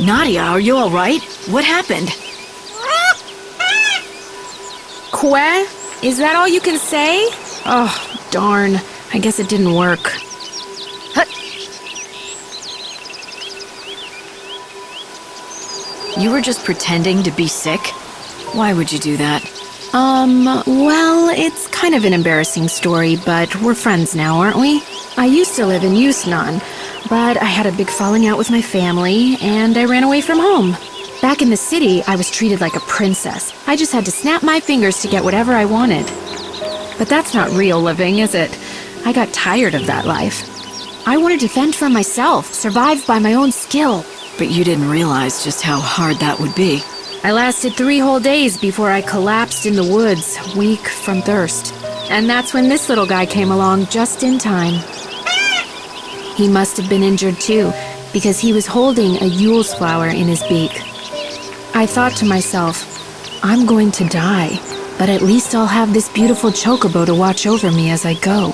Nadia, are you alright? What happened? Que? Is that all you can say? Oh, darn. I guess it didn't work. You were just pretending to be sick? Why would you do that? Well, it's kind of an embarrassing story, but we're friends now, aren't we? I used to live in Yusnan, but I had a big falling out with my family, and I ran away from home. Back in the city, I was treated like a princess. I just had to snap my fingers to get whatever I wanted. But that's not real living, is it? I got tired of that life. I wanted to fend for myself, survive by my own skill. But you didn't realize just how hard that would be. I lasted 3 whole days before I collapsed in the woods, weak from thirst. And that's when this little guy came along just in time. He must have been injured too, because he was holding a Yule's flower in his beak. I thought to myself, I'm going to die, but at least I'll have this beautiful chocobo to watch over me as I go.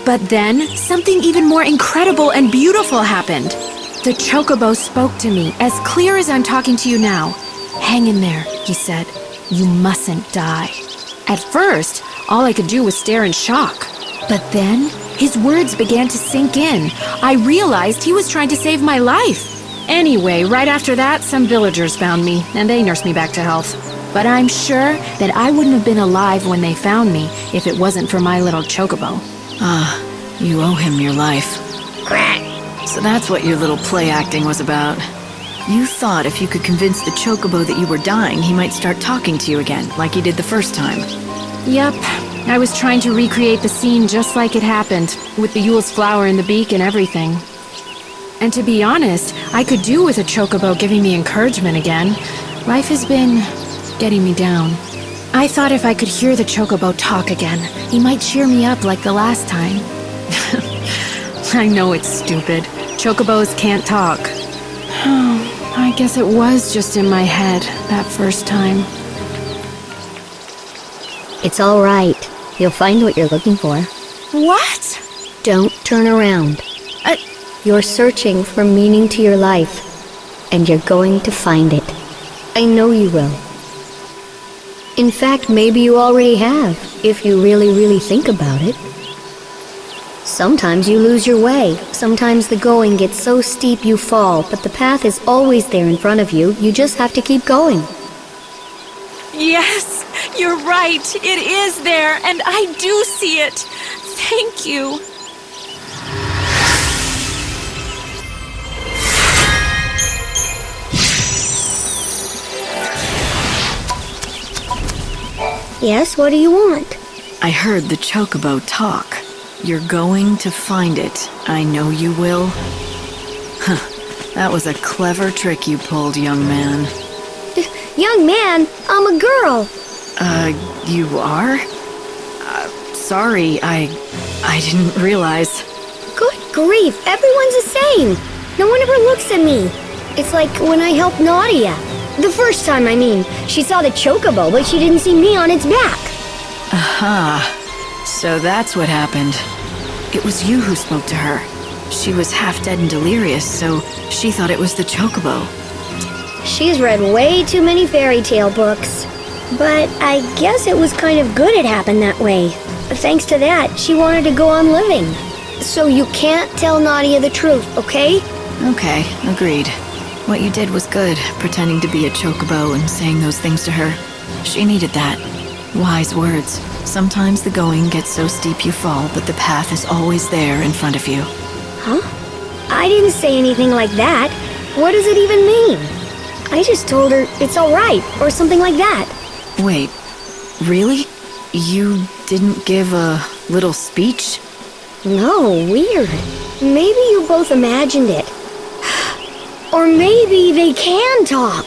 But then, something even more incredible and beautiful happened. The chocobo spoke to me, as clear as I'm talking to you now. Hang in there, he said. You mustn't die. At first, all I could do was stare in shock. But then, his words began to sink in. I realized he was trying to save my life. Anyway, right after that, some villagers found me, and they nursed me back to health. But I'm sure that I wouldn't have been alive when they found me if it wasn't for my little chocobo. You owe him your life. So that's what your little play acting was about. You thought if you could convince the chocobo that you were dying, he might start talking to you again, like he did the first time. Yep, I was trying to recreate the scene just like it happened, with the Yule's flower in the beak and everything. And to be honest, I could do with a chocobo giving me encouragement again. Life has been getting me down. I thought if I could hear the chocobo talk again, he might cheer me up like the last time. I know it's stupid. Chocobos can't talk. I guess it was just in my head that first time. It's all right. You'll find what you're looking for. What? Don't turn around. You're searching for meaning to your life, and you're going to find it. I know you will. In fact, maybe you already have, if you really think about it. Sometimes you lose your way. Sometimes the going gets so steep you fall, but the path is always there in front of you. You just have to keep going. Yes, you're right. It is there, and I do see it. Thank you. Yes, what do you want? I heard the chocobo talk. You're going to find it. I know you will. That was a clever trick you pulled, young man. Young man, I'm a girl. You are? Sorry, I didn't realize. Good grief, everyone's the same. No one ever looks at me. It's like when I helped Nadia. The first time, I mean. She saw the chocobo, but she didn't see me on its back. Aha. So that's what happened. It was you who spoke to her. She was half dead and delirious, so she thought it was the chocobo. She's read way too many fairy tale books. But I guess it was kind of good it happened that way. Thanks to that, she wanted to go on living. So you can't tell Nadia the truth, okay? Okay, agreed. What you did was good, pretending to be a chocobo and saying those things to her. She needed that. Wise words. Sometimes the going gets so steep you fall, but the path is always there in front of you. Huh? I didn't say anything like that. What does it even mean? I just told her it's all right, or something like that. Wait, really? You didn't give a little speech? No, weird. Maybe you both imagined it. Or maybe they can talk.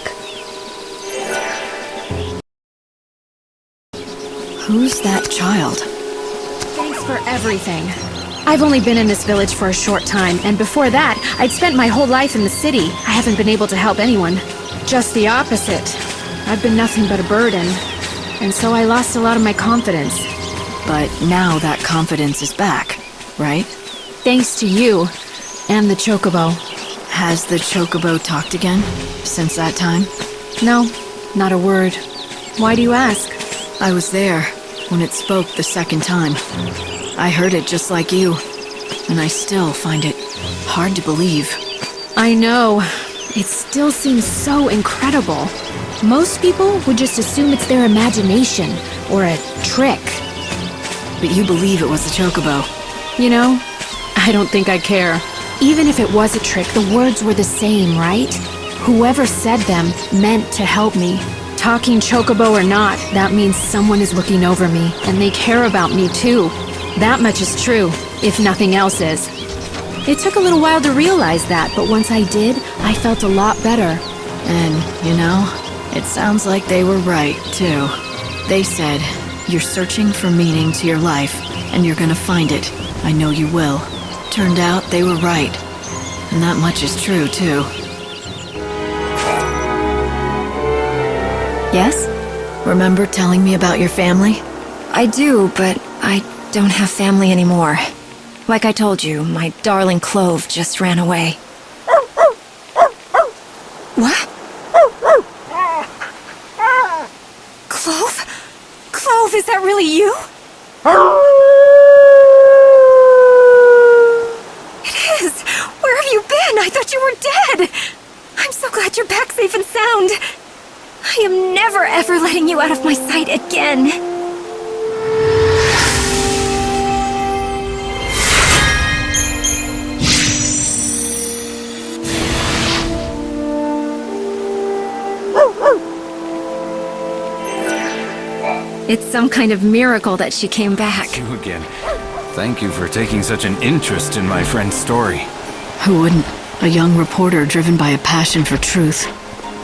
Who's that child? Thanks for everything. I've only been in this village for a short time, and before that, I'd spent my whole life in the city. I haven't been able to help anyone. Just the opposite. I've been nothing but a burden, and so I lost a lot of my confidence. But now that confidence is back, right? Thanks to you, and the chocobo. Has the chocobo talked again since that time? No, not a word. Why do you ask? I was there when it spoke the second time. I heard it just like you, and I still find it hard to believe. I know. It still seems so incredible. Most people would just assume it's their imagination or a trick. But you believe it was the chocobo. You know, I don't think I care. Even if it was a trick, the words were the same, right? Whoever said them meant to help me. Talking chocobo or not, that means someone is looking over me, and they care about me too. That much is true, if nothing else is. It took a little while to realize that, but once I did, I felt a lot better. And, you know, it sounds like they were right, too. They said, you're searching for meaning to your life, and you're gonna find it. I know you will. Turned out they were right. And that much is true, too. Yes? Remember telling me about your family? I do, but I don't have family anymore. Like I told you, my darling Clove just ran away. What? Clove? Clove, is that really you? It is! Where have you been? I thought you were dead! I'm so glad you're back safe and sound. I am never ever letting you out of my sight again. It's some kind of miracle that she came back. You again. Thank you for taking such an interest in my friend's story. Who wouldn't? A young reporter driven by a passion for truth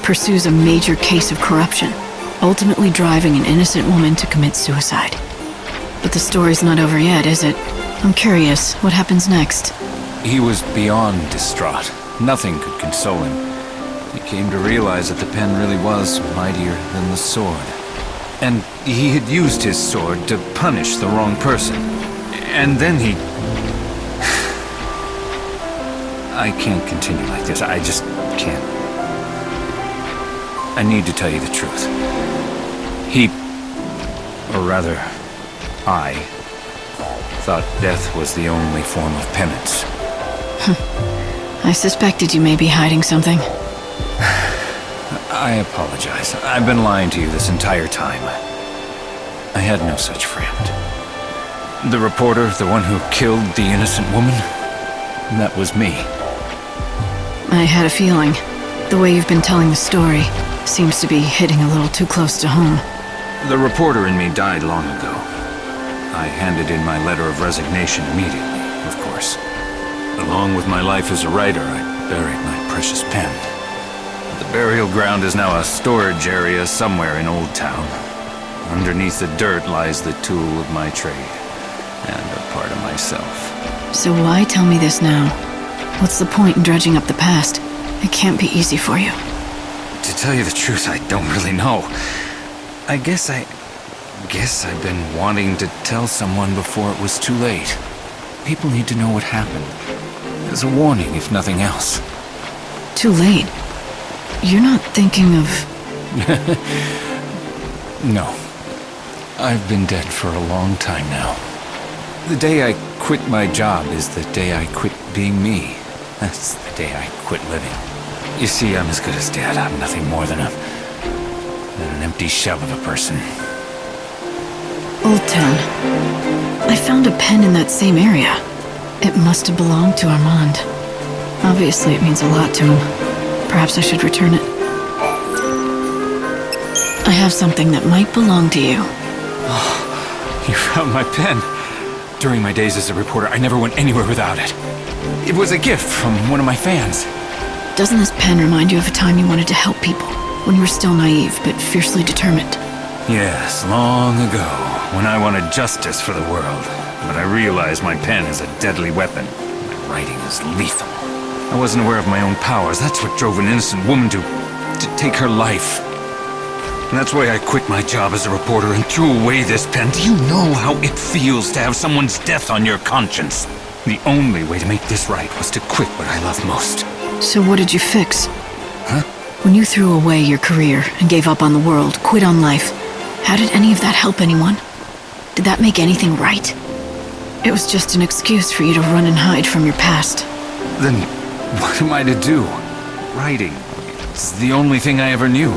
pursues a major case of corruption, ultimately driving an innocent woman to commit suicide. But the story's not over yet, is it? I'm curious, what happens next? He was beyond distraught. Nothing could console him. He came to realize that the pen really was mightier than the sword. And he had used his sword to punish the wrong person. And then he... I can't continue like this. I just can't. I need to tell you the truth. He... or rather, I... thought death was the only form of penance. I suspected you may be hiding something. I apologize. I've been lying to you this entire time. I had no such friend. The reporter, the one who killed the innocent woman, that was me. I had a feeling. The way you've been telling the story seems to be hitting a little too close to home. The reporter in me died long ago. I handed in my letter of resignation immediately, of course. Along with my life as a writer, I buried my precious pen. The burial ground is now a storage area somewhere in Old Town. Underneath the dirt lies the tool of my trade, and a part of myself. So why tell me this now? What's the point in dredging up the past? It can't be easy for you. To tell you the truth, I don't really know. I guess I've been wanting to tell someone before it was too late. People need to know what happened. As a warning, if nothing else. Too late? You're not thinking of... No. I've been dead for a long time now. The day I quit my job is the day I quit being me. That's the day I quit living. You see, I'm as good as dead. I'm nothing more than an empty shell of a person. Old Town. I found a pen in that same area. It must have belonged to Armand. Obviously, it means a lot to him. Perhaps I should return it. I have something that might belong to you. Oh, you found my pen. During my days as a reporter, I never went anywhere without it. It was a gift from one of my fans. Doesn't this pen remind you of a time you wanted to help people, when you were still naive but fiercely determined? Yes, long ago, when I wanted justice for the world. But I realized my pen is a deadly weapon. My writing is lethal. I wasn't aware of my own powers. That's what drove an innocent woman to take her life. And that's why I quit my job as a reporter and threw away this pen. Do you know how it feels to have someone's death on your conscience? The only way to make this right was to quit what I love most. So what did you fix? Huh? When you threw away your career and gave up on the world, quit on life, how did any of that help anyone? Did that make anything right? It was just an excuse for you to run and hide from your past. Then what am I to do? Writing. It's the only thing I ever knew.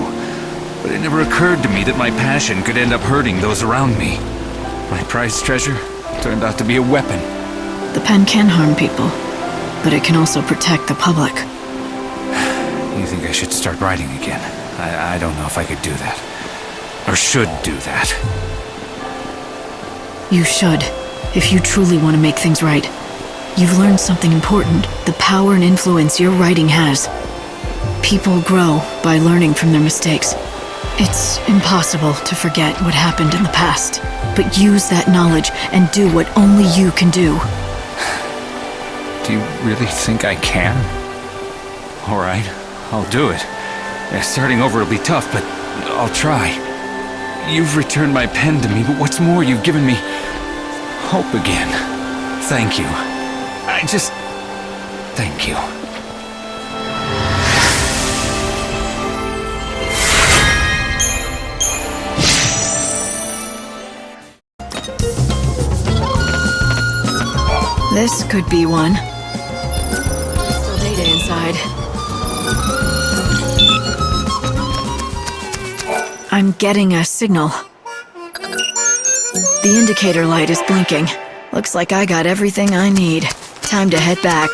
But it never occurred to me that my passion could end up hurting those around me. My prized treasure turned out to be a weapon. The pen can harm people, but it can also protect the public. You think I should start writing again? I don't know if I could do that. Or should do that. You should, if you truly want to make things right. You've learned something important, the power and influence your writing has. People grow by learning from their mistakes. It's impossible to forget what happened in the past, but use that knowledge and do what only you can do. Do you really think I can? All right, I'll do it. Starting over will be tough, but I'll try. You've returned my pen to me, but what's more, you've given me hope again. Thank you. Thank you. This could be one. Still data inside. I'm getting a signal. The indicator light is blinking. Looks like I got everything I need. Time to head back.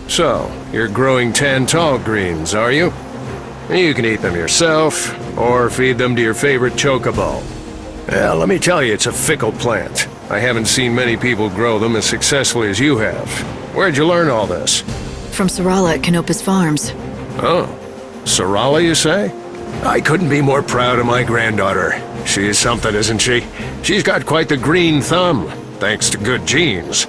So, you're growing Tantal greens, are you? You can eat them yourself, or feed them to your favorite chocobo. Well, let me tell you, it's a fickle plant. I haven't seen many people grow them as successfully as you have. Where'd you learn all this? From Sarala at Canopus Farms. Oh, Sarala, you say? I couldn't be more proud of my granddaughter. She is something, isn't she? She's got quite the green thumb, thanks to good genes.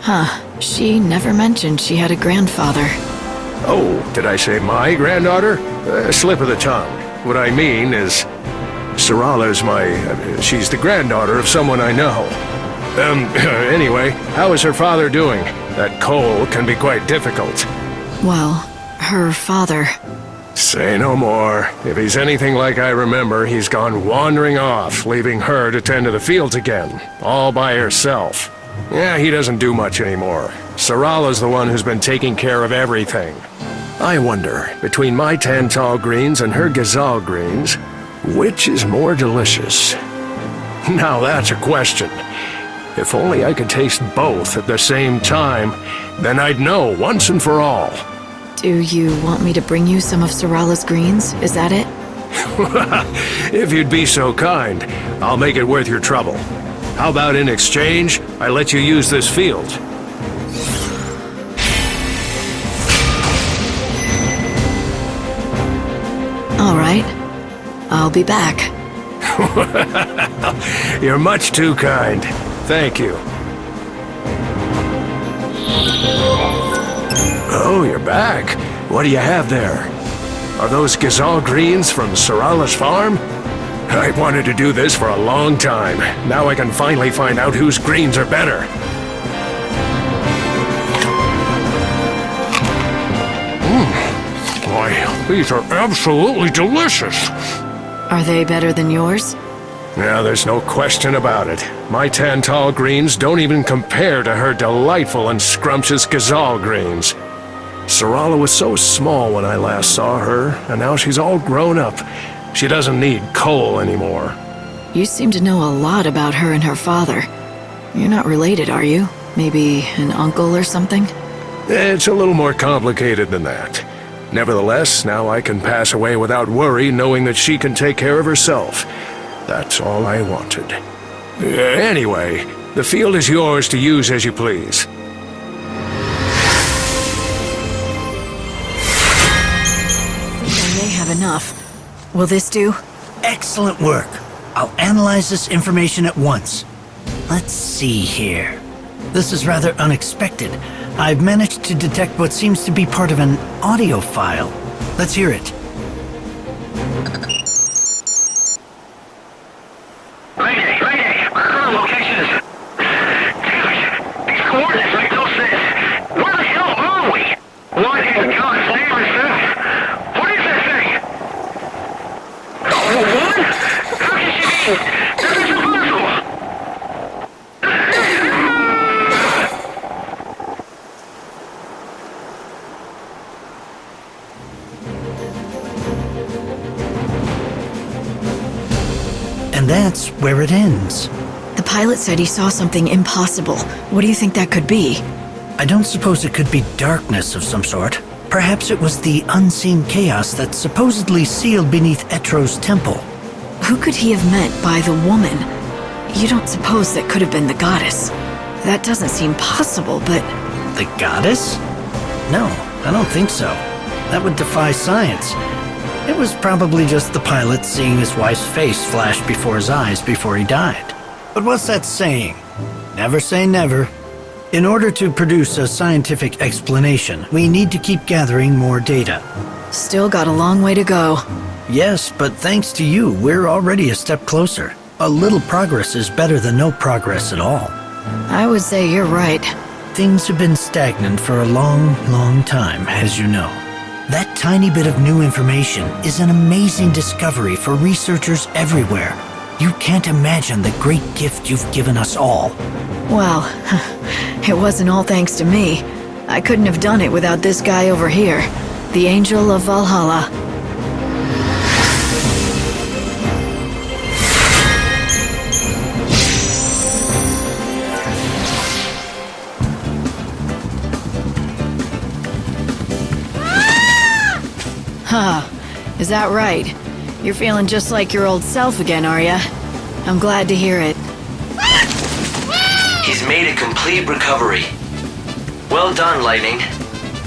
Huh, she never mentioned she had a grandfather. Oh, did I say my granddaughter? Slip of the tongue. What I mean is, Sarala's she's the granddaughter of someone I know. Anyway, how is her father doing? That coal can be quite difficult. Well, her father... Say no more. If he's anything like I remember, he's gone wandering off, leaving her to tend to the fields again, all by herself. Yeah, he doesn't do much anymore. Sarala's the one who's been taking care of everything. I wonder, between my Tantal greens and her Gazal greens, which is more delicious? Now that's a question. If only I could taste both at the same time, then I'd know once and for all. Do you want me to bring you some of Sarala's greens? Is that it? If you'd be so kind, I'll make it worth your trouble. How about in exchange, I let you use this field? All right. I'll be back. You're much too kind. Thank you. Oh, you're back. What do you have there? Are those Gazal greens from Sarala's farm? I've wanted to do this for a long time. Now I can finally find out whose greens are better. Why, these are absolutely delicious. Are they better than yours? Yeah, there's no question about it. My Tantal greens don't even compare to her delightful and scrumptious Gazal greens. Sarala was so small when I last saw her, and now she's all grown up. She doesn't need coal anymore. You seem to know a lot about her and her father. You're not related, are you? Maybe an uncle or something? It's a little more complicated than that. Nevertheless, now I can pass away without worry, knowing that she can take care of herself. That's all I wanted. Anyway, the field is yours to use as you please. I may have enough. Will this do? Excellent work. I'll analyze this information at once. Let's see here. This is rather unexpected. I've managed to detect what seems to be part of an audio file. Let's hear it. Mayday! Our current location is... Damn it! These coordinates make no sense. Where the hell are we? What in God's name is that? What is that thing? Oh, what? How can she be? That is impossible! And that's where it ends. The pilot said he saw something impossible. What do you think that could be? I don't suppose it could be darkness of some sort. Perhaps it was the unseen chaos that supposedly sealed beneath Etro's temple. Who could he have meant by the woman? You don't suppose that could have been the goddess? That doesn't seem possible, but... The goddess? No, I don't think so. That would defy science. It was probably just the pilot seeing his wife's face flash before his eyes before he died. But what's that saying? Never say never. In order to produce a scientific explanation, we need to keep gathering more data. Still got a long way to go. Yes, but thanks to you, we're already a step closer. A little progress is better than no progress at all. I would say you're right. Things have been stagnant for a long time, as you know. That tiny bit of new information is an amazing discovery for researchers everywhere. You can't imagine the great gift you've given us all. Well, it wasn't all thanks to me. I couldn't have done it without this guy over here, the Angel of Valhalla. Huh, is that right? You're feeling just like your old self again, are ya? I'm glad to hear it. He's made a complete recovery. Well done, Lightning.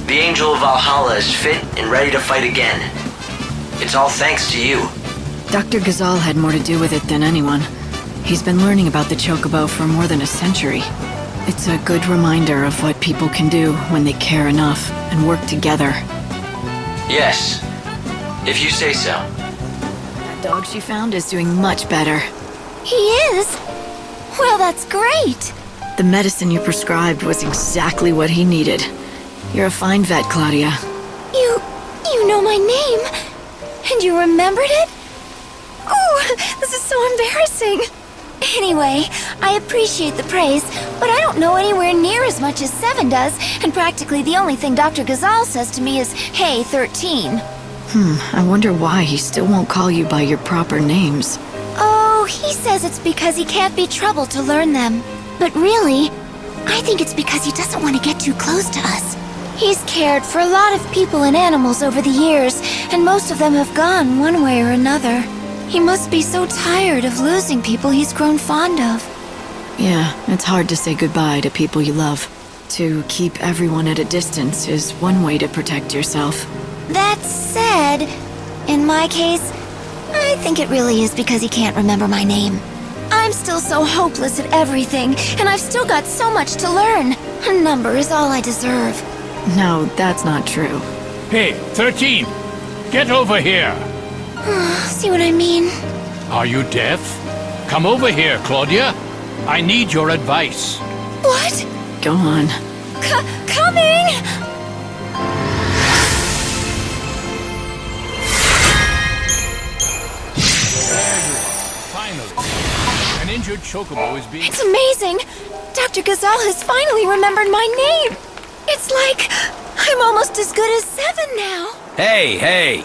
The Angel of Valhalla is fit and ready to fight again. It's all thanks to you. Dr. Ghazal had more to do with it than anyone. He's been learning about the Chocobo for more than a century. It's a good reminder of what people can do when they care enough and work together. Yes, if you say so. That dog she found is doing much better. He is? Well, that's great. The medicine you prescribed was exactly what he needed. You're a fine vet, Claudia. You know my name? And you remembered it? Oh, this is so embarrassing. Anyway, I appreciate the praise, but I don't know anywhere near as much as Seven does, and practically the only thing Dr. Ghazal says to me is, "Hey, 13. I wonder why he still won't call you by your proper names. Oh, he says it's because he can't be troubled to learn them. But really, I think it's because he doesn't want to get too close to us. He's cared for a lot of people and animals over the years, and most of them have gone one way or another. He must be so tired of losing people he's grown fond of. Yeah, it's hard to say goodbye to people you love. To keep everyone at a distance is one way to protect yourself. That said, in my case, I think it really is because he can't remember my name. I'm still so hopeless at everything, and I've still got so much to learn. A number is all I deserve. No, that's not true. Hey, 13! Get over here! See what I mean? Are you deaf? Come over here, Claudia. I need your advice. What? Go on. Coming! Finally. An injured chocobo is being... It's amazing! Dr. Ghazal has finally remembered my name! It's like I'm almost as good as Seven now! Hey!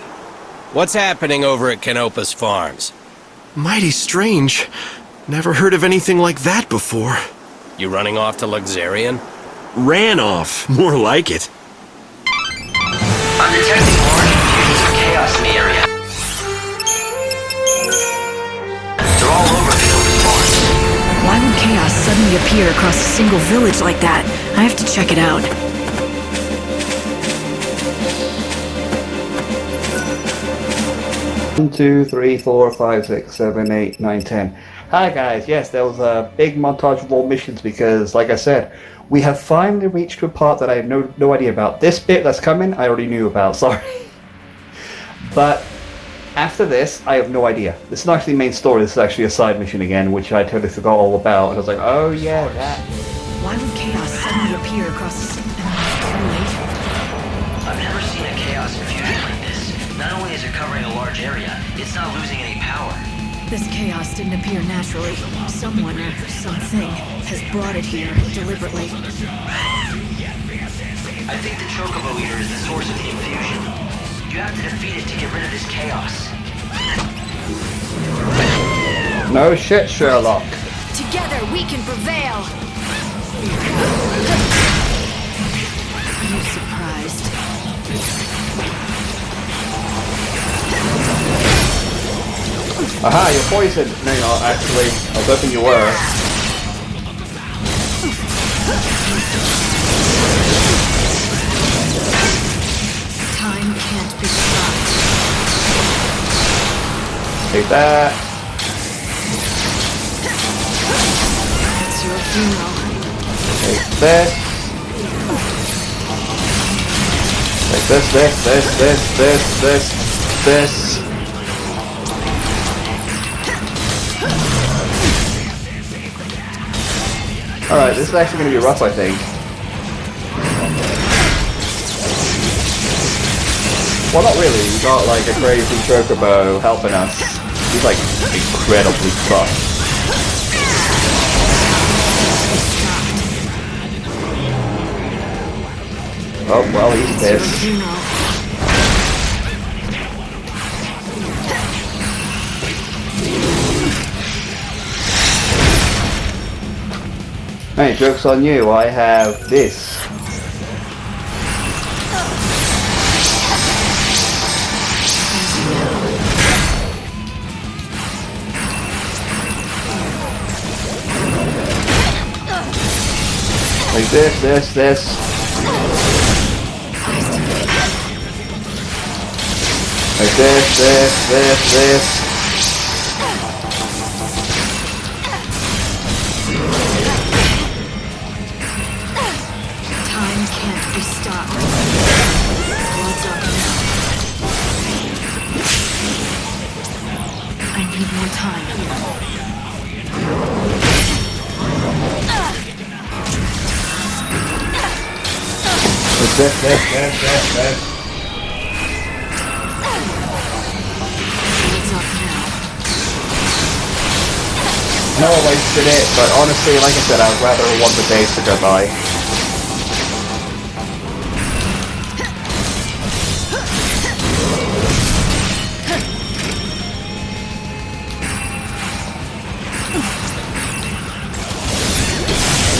What's happening over at Canopus Farms? Mighty strange. Never heard of anything like that before. You running off to Luxarian? Ran off, more like it. I'm detecting more fusions of chaos in the area. They're all over Canopus Farms. Why would chaos suddenly appear across a single village like that? I have to check it out. 1, 2, 3, 4, 5, 6, 7, 8, 9, 10. Hi guys, yes, there was a big montage of all missions because, like I said, We have finally reached to a part that I have no idea about. This bit that's coming, I already knew about, sorry. But after this, I have no idea. This is not actually the main story, this is actually a side mission again, which I totally forgot all about, and I was like, oh yeah, that. Why would chaos suddenly appear across the I've never seen a chaos infusion like this. Not only is it covering a large area, it's not losing any power. This chaos didn't appear naturally. Someone or something has brought it here deliberately. I think the Chocobo Eater is the source of the infusion. You have to defeat it to get rid of this chaos. No shit, Sherlock. Together we can prevail! Are you surprised? Aha, you're poisoned! No, you're not, actually. I was hoping you were. Time can't be stopped. Take that. It's your funeral. Take this. Take this. Alright, this is actually going to be rough, I think. Well, not really. We got like a crazy chocobo helping us. He's like incredibly tough. Oh, well, he's pissed. Hey, joke's on you, I have this. Like this. Like this. Time can't be stopped. What's up now? I need more time. This. What's up now? No, I wasted it, but honestly, like I said, I would rather want the days to go by.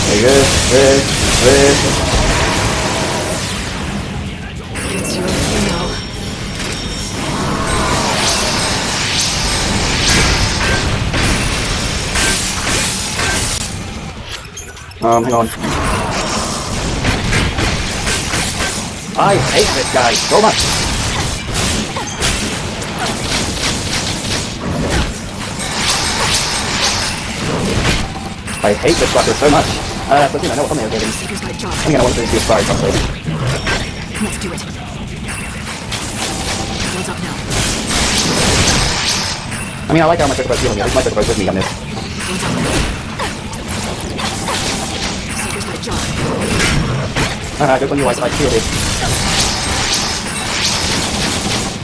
Like this. It's your funeral. Hang on. I hate this guy so much. I hate this fucker so much. But you know, I know what's on there already. I think I want to do this fire properly. Let's do it. What's up now? I mean, I like how my Chocobo's healing me. I think my Chocobo's with me on this. What's up now? Seeker's got a job. Good one, you like shielded.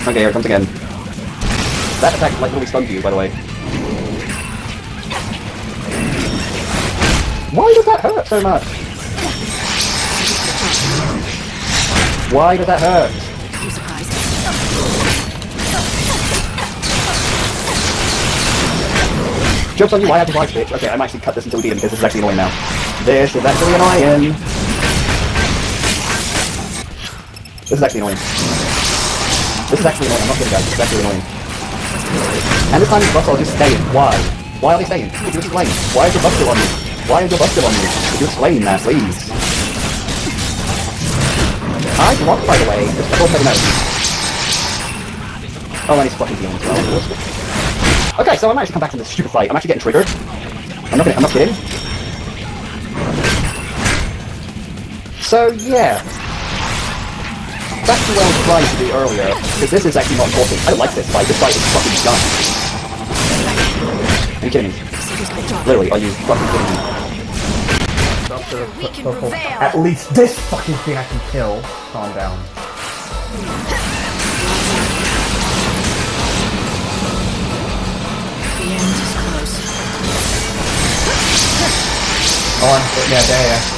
Okay, here it comes again. That attack like really stunned you, by the way. Why does that hurt so much? Why does that hurt? I'm surprised. Joke's on you, I have to watch it. Okay, I might actually cut this until we beat him because this is actually annoying now. This is actually annoying. This is actually annoying. This is actually annoying, I'm not kidding guys, this is actually annoying. And this time these buffs are just staying. Why? Why are they staying? Could you explain? Why is your buff still on you? Why is your buff still on you? Could you explain that, please? I blocked, by the way. Just double check out. Oh, and he's fucking healing as well. Okay, so I managed to come back from this stupid fight. I'm actually getting triggered. I'm not kidding. So yeah, back to what I was trying to do earlier, because this is actually not important. I don't like this fight. This fight is fucking done. Are you kidding me? Literally, are you fucking kidding me? At least this fucking thing I can kill. Calm down. The end is close. On, yeah, there.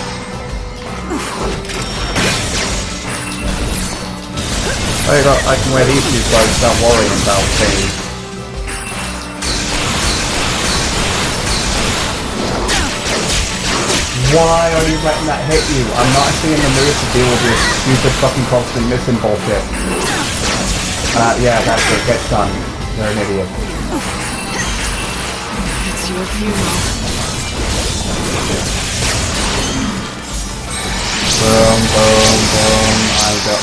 I can wear these two clothes without worrying about things. Why are you letting that hit you? I'm not actually in the mood to deal with this stupid fucking constant missing bullshit. Yeah, that's it. Get done. You're an idiot. It's your funeral. Boom, boom, boom.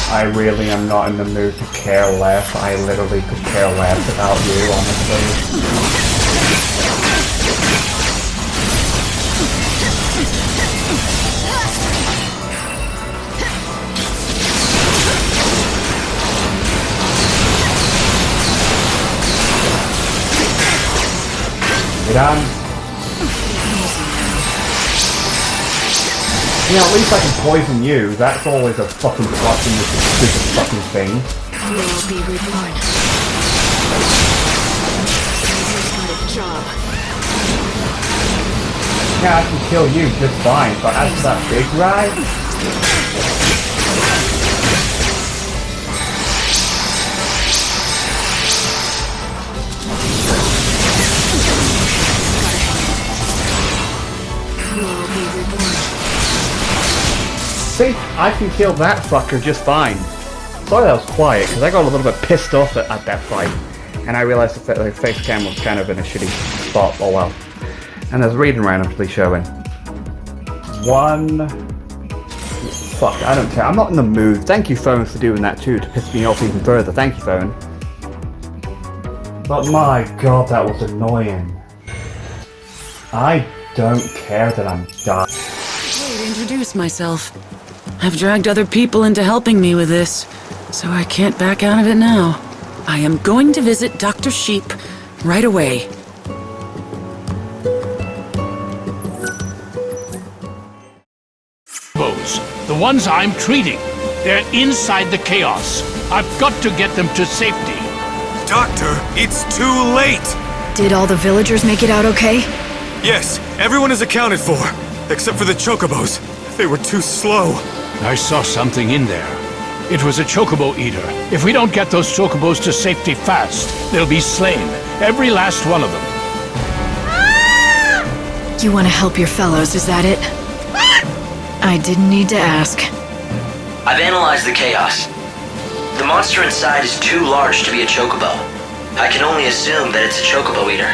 I really am not in the mood to care less. I literally could care less about you, honestly. You done? Yeah, at least I can poison you. That's always a fucking plus in this stupid fucking thing. You will be reborn. Got a job. Yeah, I can kill you just fine, but as for that big guy... See, I can kill that fucker just fine. Sorry that was quiet, because I got a little bit pissed off at that fight. And I realised that the face cam was kind of in a shitty spot. Oh well. And there's reading randomly showing. Fuck, I don't care. I'm not in the mood. Thank you, phone, for doing that too, to piss me off even further. Thank you, phone. But my god, that was annoying. I don't care that I'm dying. To introduce myself. I've dragged other people into helping me with this, so I can't back out of it now. I am going to visit Dr. Sheep right away. The ones I'm treating, they're inside the chaos. I've got to get them to safety. Doctor, it's too late! Did all the villagers make it out okay? Yes, everyone is accounted for, except for the chocobos. They were too slow. I saw something in there. It was a chocobo eater. If we don't get those chocobos to safety fast, they'll be slain. Every last one of them. You want to help your fellows, is that it? I didn't need to ask. I've analyzed the chaos. The monster inside is too large to be a chocobo. I can only assume that it's a chocobo eater.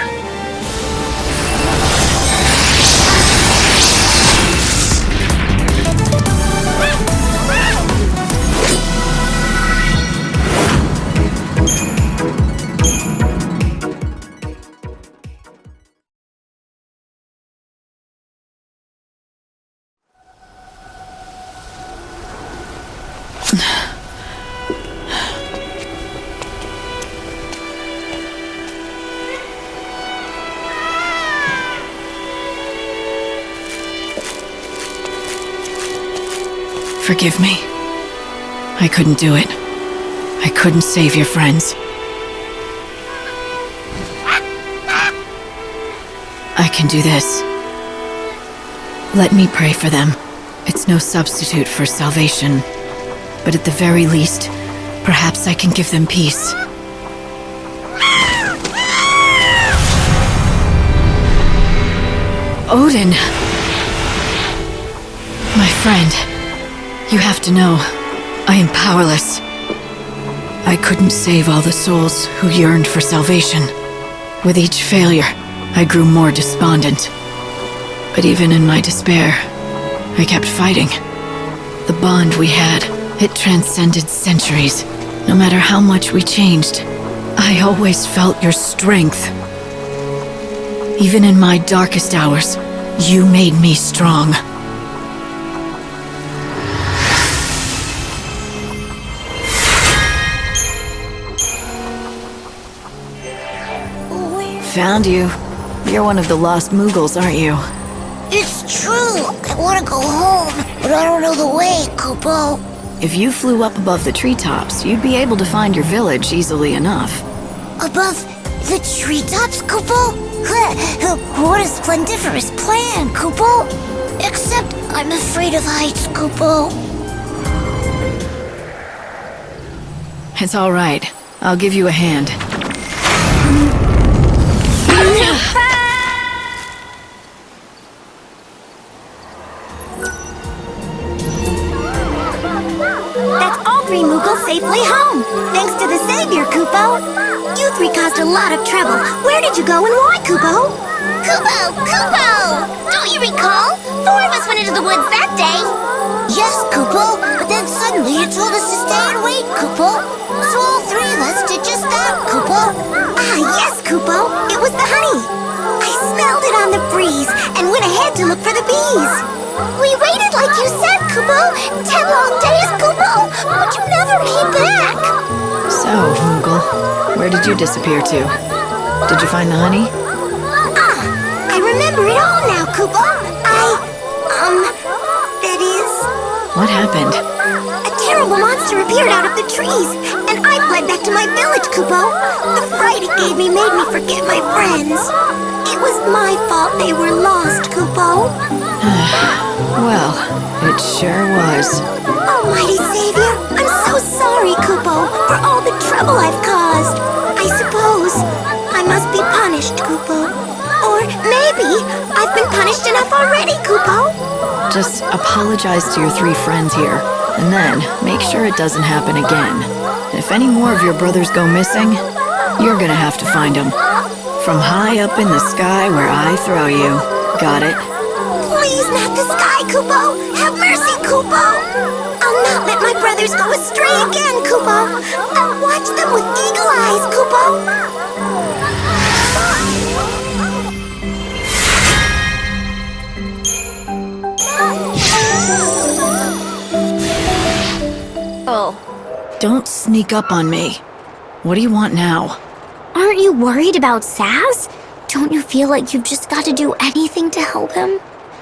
Forgive me. I couldn't do it. I couldn't save your friends. I can do this. Let me pray for them. It's no substitute for salvation. But at the very least, perhaps I can give them peace. Odin! My friend, you have to know, I am powerless. I couldn't save all the souls who yearned for salvation. With each failure, I grew more despondent. But even in my despair, I kept fighting. The bond we had, it transcended centuries. No matter how much we changed, I always felt your strength. Even in my darkest hours, you made me strong. found you. You're one of the lost Moogles, aren't you? It's true. I want to go home, but I don't know the way, Kupo. If you flew up above the treetops, you'd be able to find your village easily enough. Above the treetops, Kupo? What a splendiferous plan, Kupo! Except I'm afraid of heights, Kupo. It's all right. I'll give you a hand. That's all three Moogles safely home, thanks to the Savior, Kupo. You three caused a lot of trouble. Where did you go and why, Kupo? Kupo! Don't you recall? 4 of us went into the woods that day. Yes, Kupo, but then suddenly it told us to stay and wait, Kupo. So all 3 of us did just that, Kupo. Ah, yes, Kupo, it was the honey. I smelled it on the breeze and went ahead to look for the bees. We waited like you said, Kupo. 10 long days, Kupo, but you never came back. So, Moogle, where did you disappear to? Did you find the honey? I remember it all now, Kupo. That is... What happened? A terrible monster appeared out of the trees, and I fled back to my village, Kupo. The fright it gave me made me forget my friends. It was my fault they were lost, Kupo. Well, it sure was. Almighty Savior, I'm so sorry, Kupo, for all the trouble I've caused. I suppose I must be punished, Kupo. Or maybe I've been punished enough already, Kupo. Just apologize to your 3 friends here, and then make sure it doesn't happen again. If any more of your brothers go missing, you're gonna have to find them. From high up in the sky where I throw you. Got it? Please, not the sky, Kupo! Have mercy, Kupo! I'll not let my brothers go astray again, Kupo! I'll watch them with eagle eyes, Kupo! Oh. Don't sneak up on me. What do you want now? Aren't you worried about Saz? Don't you feel like you've just got to do anything to help him?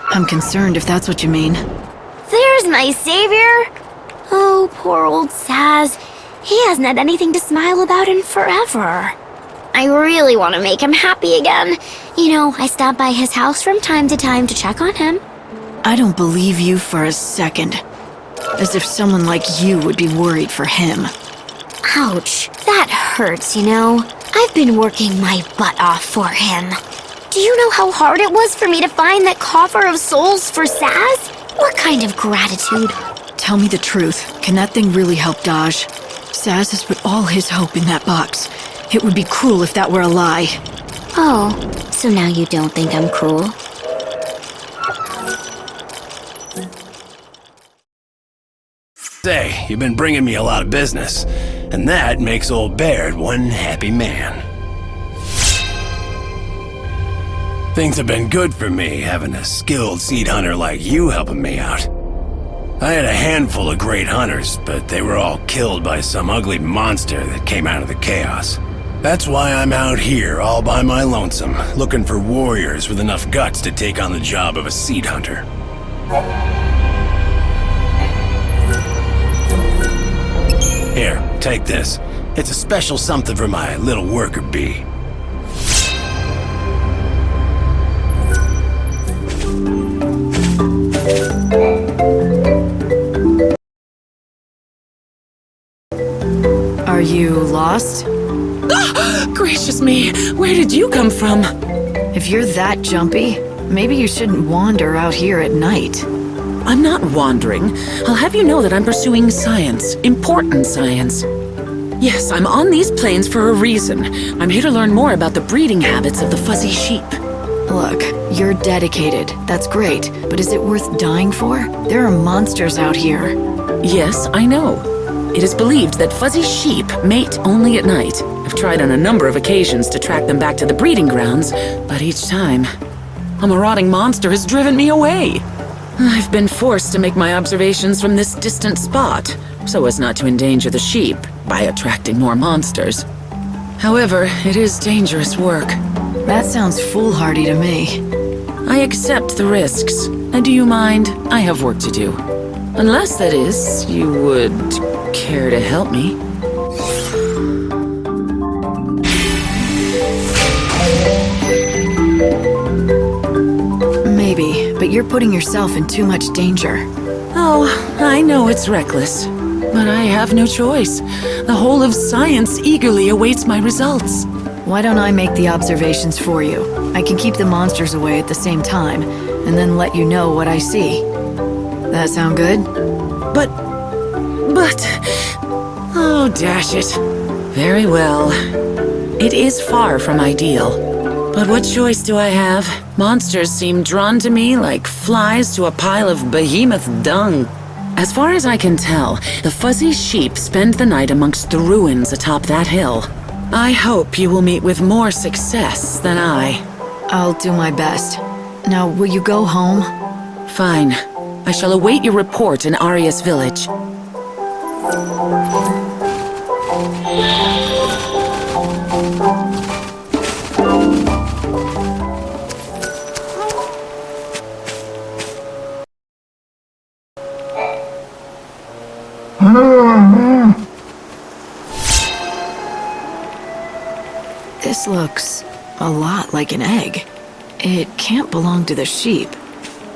I'm concerned if that's what you mean. There's my savior! Oh, poor old Saz. He hasn't had anything to smile about in forever. I really want to make him happy again. You know, I stop by his house from time to time to check on him. I don't believe you for a second. As if someone like you would be worried for him. Ouch, that hurts, you know. I've been working my butt off for him. Do you know how hard it was for me to find that coffer of souls for Saz? What kind of gratitude? Tell me the truth. Can that thing really help Daj? Saz has put all his hope in that box. It would be cruel if that were a lie. Oh, so now you don't think I'm cruel? Say, you've been bringing me a lot of business, and that makes old Baird one happy man. Things have been good for me, having a skilled seed hunter like you helping me out. I had a handful of great hunters, but they were all killed by some ugly monster that came out of the chaos. That's why I'm out here all by my lonesome, looking for warriors with enough guts to take on the job of a seed hunter. Here, take this. It's a special something for my little worker bee. Are you lost? Gracious me, where did you come from? If you're that jumpy, maybe you shouldn't wander out here at night. I'm not wandering. I'll have you know that I'm pursuing science. Important science. Yes, I'm on these plains for a reason. I'm here to learn more about the breeding habits of the fuzzy sheep. Look, you're dedicated. That's great. But is it worth dying for? There are monsters out here. Yes, I know. It is believed that fuzzy sheep mate only at night. I've tried on a number of occasions to track them back to the breeding grounds, but each time, a marauding monster has driven me away. I've been forced to make my observations from this distant spot, so as not to endanger the sheep by attracting more monsters. However, it is dangerous work. That sounds foolhardy to me. I accept the risks. And do you mind? I have work to do. Unless, that is, you would care to help me. Maybe, but you're putting yourself in too much danger. Oh, I know it's reckless. But I have no choice. The whole of science eagerly awaits my results. Why don't I make the observations for you? I can keep the monsters away at the same time, and then let you know what I see. That sound good? But... Oh, dash it. Very well. It is far from ideal. But what choice do I have? Monsters seem drawn to me like flies to a pile of behemoth dung. As far as I can tell, the fuzzy sheep spend the night amongst the ruins atop that hill. I hope you will meet with more success than I. I'll do my best. Now, will you go home? Fine. I shall await your report in Arius village. This looks a lot like an egg. It can't belong to the sheep.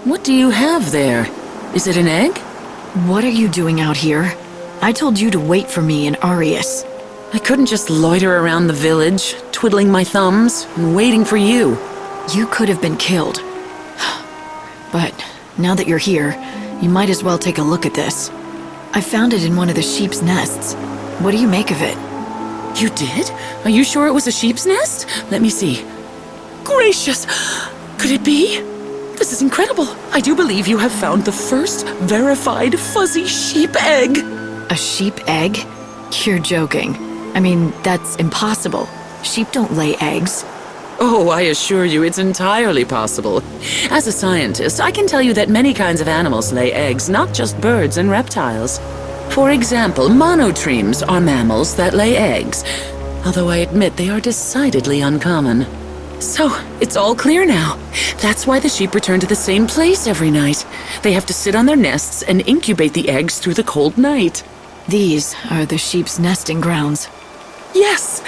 What do you have there? Is it an egg? What are you doing out here? I told you to wait for me in Arius. I couldn't just loiter around the village, twiddling my thumbs and waiting for you. You could have been killed. But now that you're here, you might as well take a look at this. I found it in one of the sheep's nests. What do you make of it? You did? Are you sure it was a sheep's nest? Let me see. Gracious! Could it be? This is incredible. I do believe you have found the first verified fuzzy sheep egg. A sheep egg? You're joking. I mean, that's impossible. Sheep don't lay eggs. Oh, I assure you it's entirely possible. As a scientist, I can tell you that many kinds of animals lay eggs, not just birds and reptiles. For example, monotremes are mammals that lay eggs, although I admit they are decidedly uncommon. So, it's all clear now. That's why the sheep return to the same place every night. They have to sit on their nests and incubate the eggs through the cold night. These are the sheep's nesting grounds. Yes!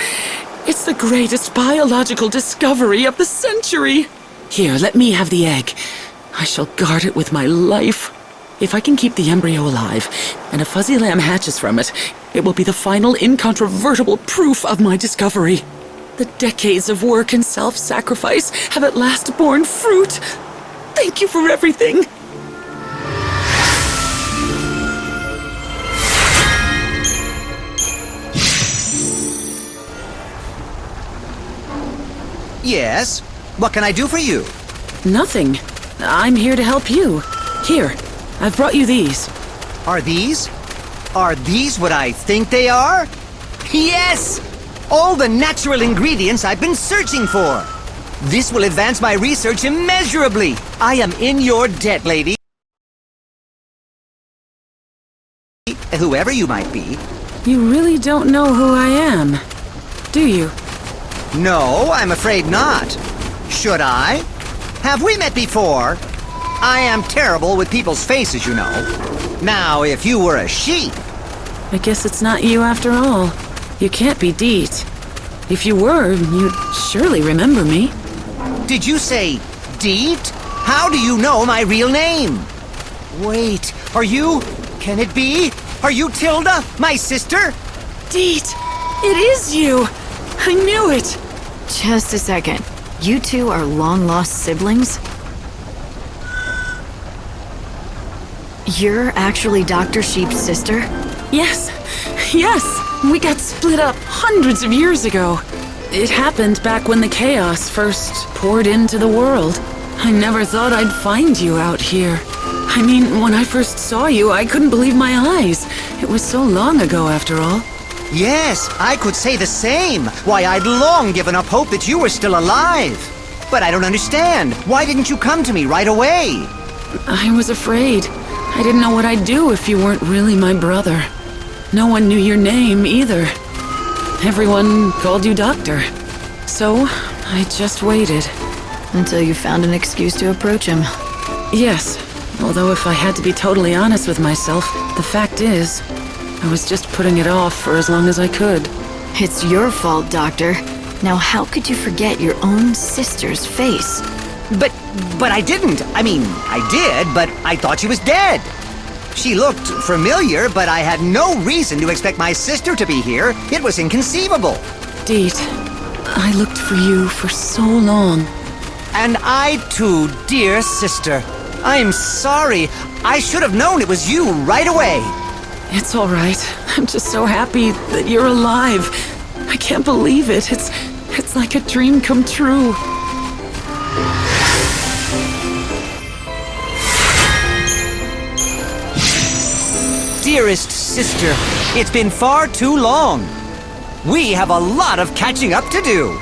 It's the greatest biological discovery of the century! Here, let me have the egg. I shall guard it with my life. If I can keep the embryo alive, and a fuzzy lamb hatches from it, it will be the final incontrovertible proof of my discovery. The decades of work and self-sacrifice have at last borne fruit. Thank you for everything. Yes? What can I do for you? Nothing. I'm here to help you. Here, I've brought you these. Are these what I think they are? Yes! All the natural ingredients I've been searching for. This will advance my research immeasurably. I am in your debt, lady. Whoever you might be. You really don't know who I am, do you? No, I'm afraid not. Should I? Have we met before? I am terrible with people's faces, you know. Now, if you were a sheep... I guess it's not you after all. You can't be Deet. If you were, you'd surely remember me. Did you say Deet? How do you know my real name? Wait, are you... Can it be? Are you Tilda, my sister? Deet! It is you! I knew it! Just a second. You two are long-lost siblings? You're actually Dr. Sheep's sister? Yes, yes! We got split up hundreds of years ago. It happened back when the chaos first poured into the world. I never thought I'd find you out here. I mean, when I first saw you, I couldn't believe my eyes. It was so long ago, after all. Yes, I could say the same. Why, I'd long given up hope that you were still alive. But I don't understand. Why didn't you come to me right away? I was afraid. I didn't know what I'd do if you weren't really my brother. No one knew your name, either. Everyone called you Doctor. So, I just waited. Until you found an excuse to approach him. Yes, although if I had to be totally honest with myself, the fact is, I was just putting it off for as long as I could. It's your fault, Doctor. Now how could you forget your own sister's face? But I didn't. I mean, I did, but I thought she was dead. She looked familiar, but I had no reason to expect my sister to be here. It was inconceivable. Deet, I looked for you for so long. And I too, dear sister. I'm sorry. I should have known it was you right away. It's all right. I'm just so happy that you're alive. I can't believe it. It's like a dream come true. Dearest sister, it's been far too long. We have a lot of catching up to do.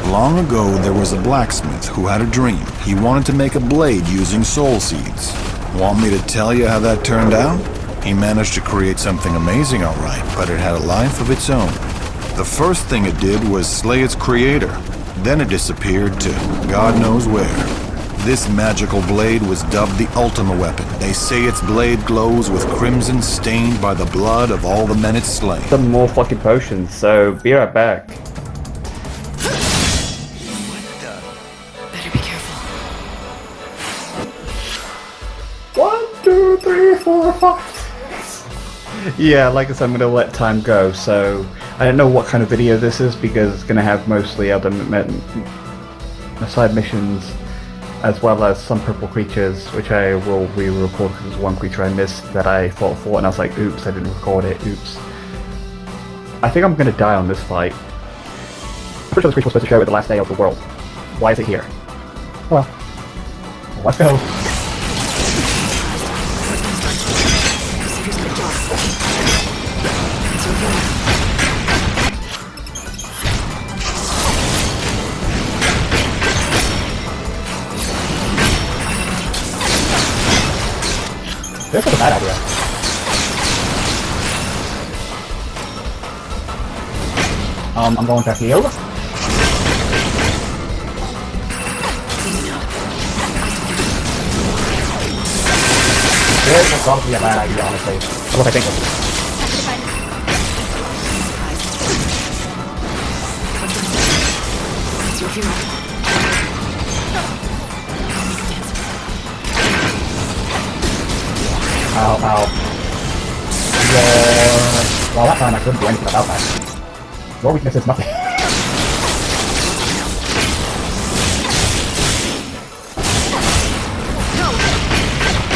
Long ago, there was a blacksmith who had a dream. He wanted to make a blade using soul seeds. Want me to tell you how that turned out? He managed to create something amazing, all right, but it had a life of its own. The first thing it did was slay its creator. Then it disappeared to God knows where. This magical blade was dubbed the Ultima Weapon. They say its blade glows with crimson stained by the blood of all the men it's slain. Some more fucking potions, so be right back. Better be careful. 1, 2, 3, 4, 5. Yeah, like I said, I'm gonna let time go, so I don't know what kind of video this is because it's gonna have mostly other side missions as well as some purple creatures, which I will re-record because there's one creature I missed that I fought for and I was like, oops, I didn't record it, oops. I think I'm gonna die on this fight. Pretty sure this creature was supposed to show at the last day of the world. Why is it here? Well, let's go. This was a bad idea. I'm going to heal. This was probably a bad idea, honestly. That's what I think. Ow, ow. Well, that time I couldn't do anything about that. Your weakness is nothing.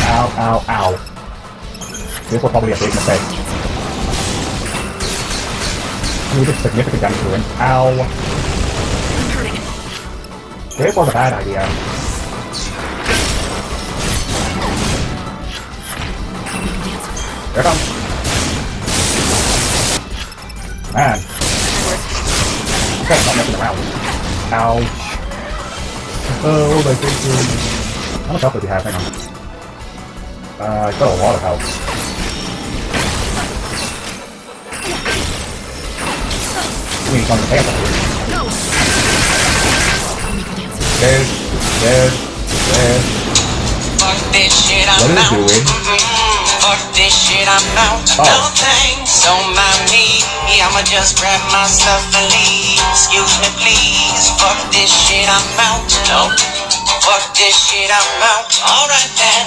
Ow, ow, ow. This was probably a big mistake. We did significant damage to him. Ow. This was a bad idea. Here it comes. Man. Okay, stop messing around. Ouch. Oh, my goodness. How much health does he have? Hang on. He's got a lot of health. We need something to pay up here. There's. Fuck this shit, I'm What is out. it doing? Fuck this shit, I'm out. Oh. No thanks, don't mind me. I'ma just grab my stuff and leave. Excuse me, please. Fuck this shit, I'm out. No. Fuck this shit, I'm out. Alright then.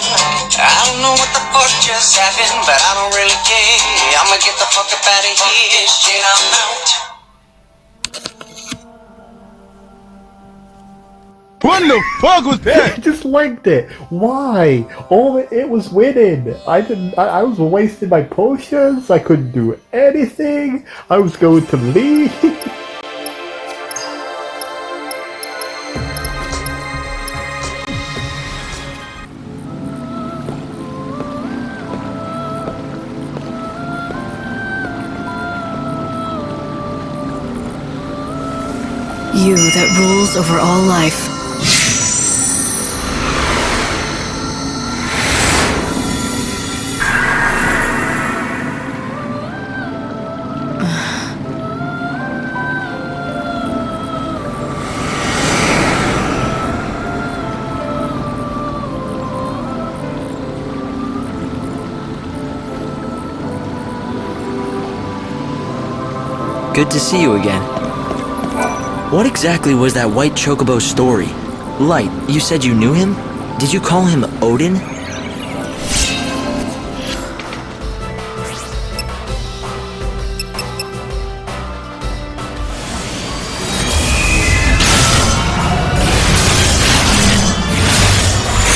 I don't know what the fuck just happened, but I don't really care. I'ma get the fuck up out of here. Fuck this shit, I'm out. What the fuck was that? I just liked it. Why? It was winning. I was wasting my potions. I couldn't do anything. I was going to leave. You that rules over all life. Good to see you again. What exactly was that white chocobo story? Light, you said you knew him? Did you call him Odin?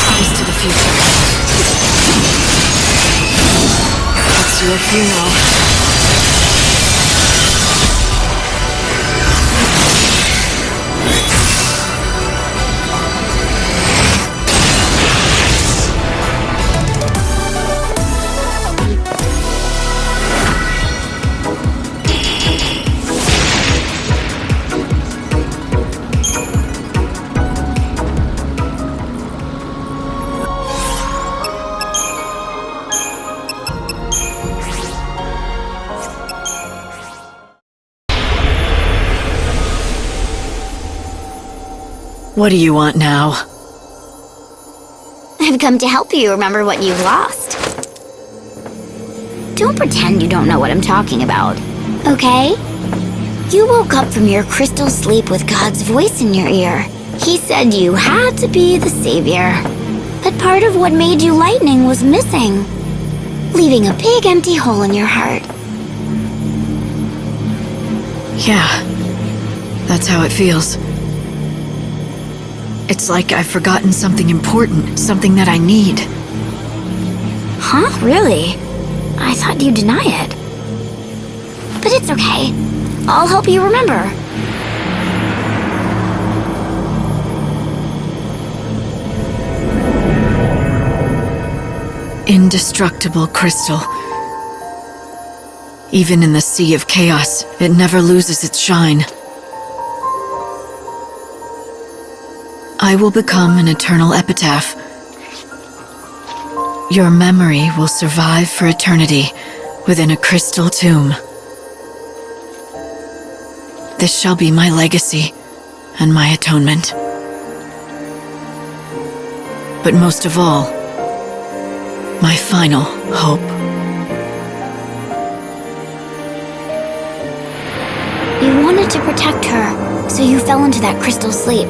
Eyes to the future. It's your funeral. What do you want now? I've come to help you remember what you've lost. Don't pretend you don't know what I'm talking about, okay? You woke up from your crystal sleep with God's voice in your ear. He said you had to be the savior. But part of what made you lightning was missing, leaving a big empty hole in your heart. Yeah, that's how it feels. It's like I've forgotten something important, something that I need. Huh? Really? I thought you'd deny it. But it's okay. I'll help you remember. Indestructible crystal. Even in the sea of chaos, it never loses its shine. I will become an eternal epitaph. Your memory will survive for eternity within a crystal tomb. This shall be my legacy and my atonement. But most of all, my final hope. You wanted to protect her, so you fell into that crystal sleep.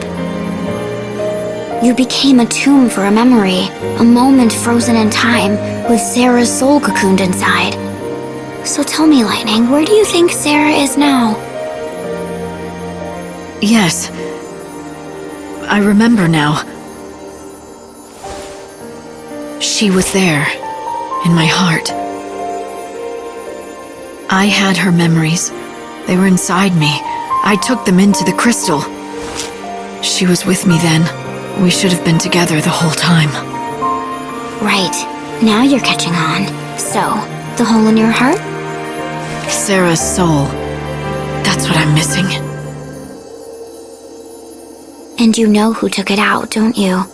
You became a tomb for a memory, a moment frozen in time, with Sarah's soul cocooned inside. So tell me, Lightning, where do you think Sarah is now? Yes, I remember now. She was there, in my heart. I had her memories. They were inside me. I took them into the crystal. She was with me then. We should have been together the whole time. Right. Now you're catching on. So, the hole in your heart? Sarah's soul. That's what I'm missing. And you know who took it out, don't you?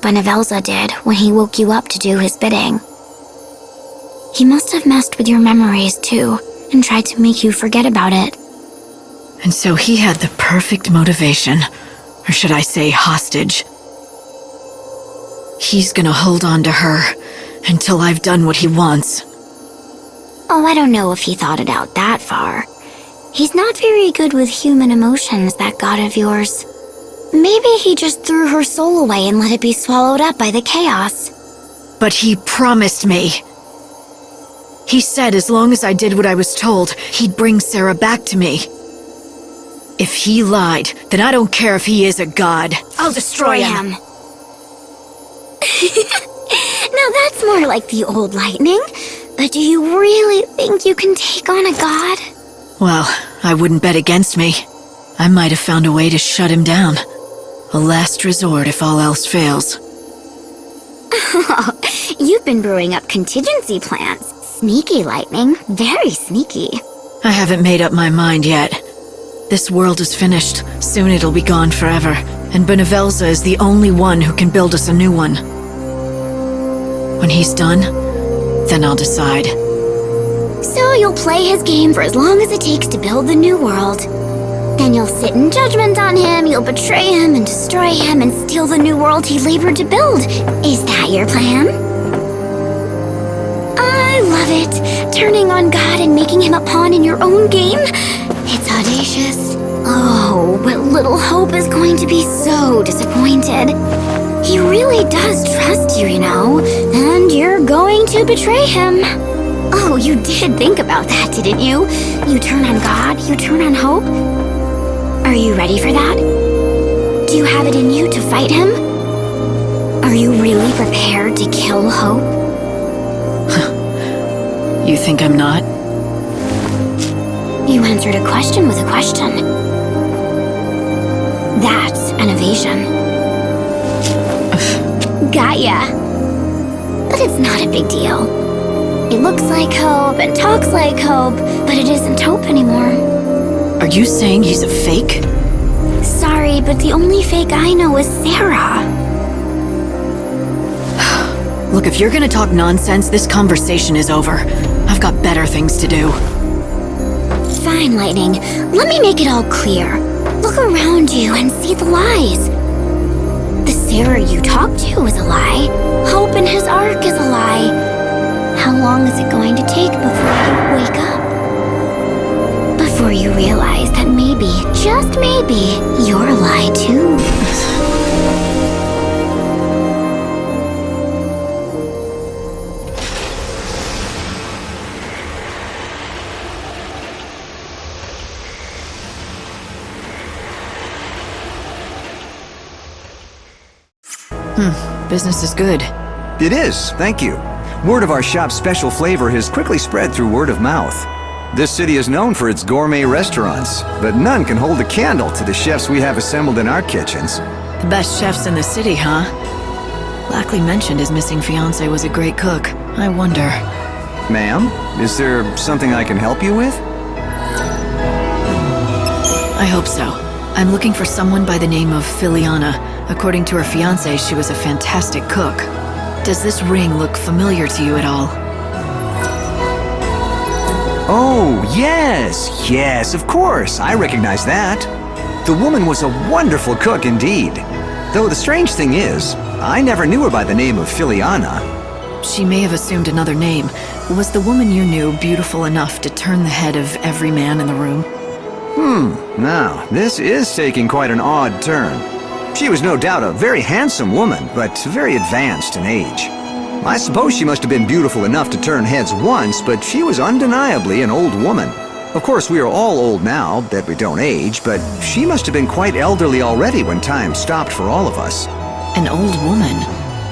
Benevelza did when he woke you up to do his bidding. He must have messed with your memories too, and tried to make you forget about it. And so he had the perfect motivation, or should I say hostage. He's gonna hold on to her until I've done what he wants. Oh, I don't know if he thought it out that far. He's not very good with human emotions, that god of yours. Maybe he just threw her soul away and let it be swallowed up by the chaos. But he promised me. He said as long as I did what I was told, he'd bring Sarah back to me. If he lied, then I don't care if he is a god. I'll destroy him. Now that's more like the old Lightning. But do you really think you can take on a god? Well, I wouldn't bet against me. I might have found a way to shut him down. A last resort if all else fails. You've been brewing up contingency plans. Sneaky, Lightning. Very sneaky. I haven't made up my mind yet. This world is finished. Soon it'll be gone forever. And Benevelza is the only one who can build us a new one. When he's done, then I'll decide. So you'll play his game for as long as it takes to build the new world. Then you'll sit in judgment on him, you'll betray him and destroy him and steal the new world he labored to build. Is that your plan? I love it. Turning on God and making him a pawn in your own game. It's audacious. Oh, but little Hope is going to be so disappointed. He really does trust you, you know, and you're going to betray him. Oh, you did think about that, didn't you? You turn on God, you turn on Hope. Are you ready for that? Do you have it in you to fight him? Are you really prepared to kill Hope? You think I'm not? You answered a question with a question. That's an evasion. Got ya. But it's not a big deal. It looks like Hope and talks like Hope, but it isn't Hope anymore. Are you saying he's a fake? Sorry, but the only fake I know is Sarah. Look, if you're gonna talk nonsense, this conversation is over. I've got better things to do. Fine, Lightning. Let me make it all clear. Look around you and see the lies. The Sarah you talk to is a lie. Hope in his arc is a lie. How long is it going to take before you wake up? Before you realize that maybe, just maybe, you're a lie too. Business is good. It is, thank you. Word of our shop's special flavor has quickly spread through word of mouth. This city is known for its gourmet restaurants, but none can hold a candle to the chefs we have assembled in our kitchens. The best chefs in the city, huh? Lackley mentioned his missing fiancé was a great cook. I wonder... Ma'am, is there something I can help you with? I hope so. I'm looking for someone by the name of Filiana. According to her fiancé, she was a fantastic cook. Does this ring look familiar to you at all? Oh, yes, of course. I recognize that. The woman was a wonderful cook indeed. Though the strange thing is, I never knew her by the name of Filiana. She may have assumed another name. Was the woman you knew beautiful enough to turn the head of every man in the room? Now, this is taking quite an odd turn. She was no doubt a very handsome woman, but very advanced in age. I suppose she must have been beautiful enough to turn heads once, but she was undeniably an old woman. Of course, we are all old now, that we don't age, but she must have been quite elderly already when time stopped for all of us. An old woman?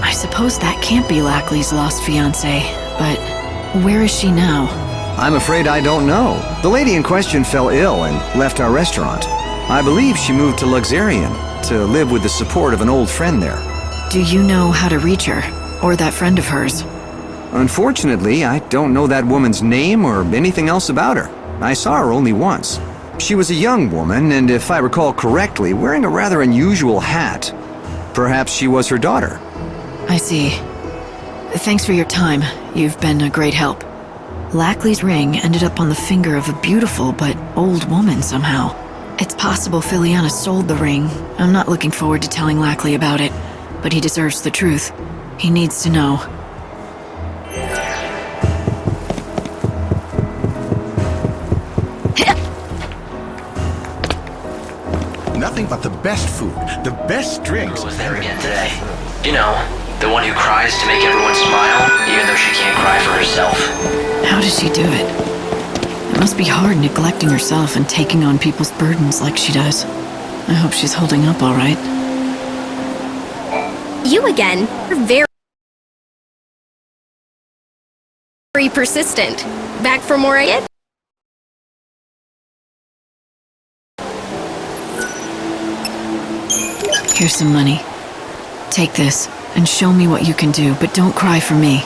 I suppose that can't be Lackley's lost fiancée, but where is she now? I'm afraid I don't know. The lady in question fell ill and left our restaurant. I believe she moved to Luxarian to live with the support of an old friend there. Do you know how to reach her? Or that friend of hers? Unfortunately, I don't know that woman's name or anything else about her. I saw her only once. She was a young woman, and if I recall correctly, wearing a rather unusual hat. Perhaps she was her daughter. I see. Thanks for your time. You've been a great help. Lackley's ring ended up on the finger of a beautiful but old woman somehow. It's possible Filiana sold the ring. I'm not looking forward to telling Lackley about it, but he deserves the truth. He needs to know. Nothing but the best food, the best drinks. Who was there again today? You know, the one who cries to make everyone smile, even though she can't cry for herself. How does she do it? It must be hard neglecting herself and taking on people's burdens like she does. I hope she's holding up all right. You again. You're very persistent. Back for more again? Here's some money. Take this and show me what you can do, but don't cry for me.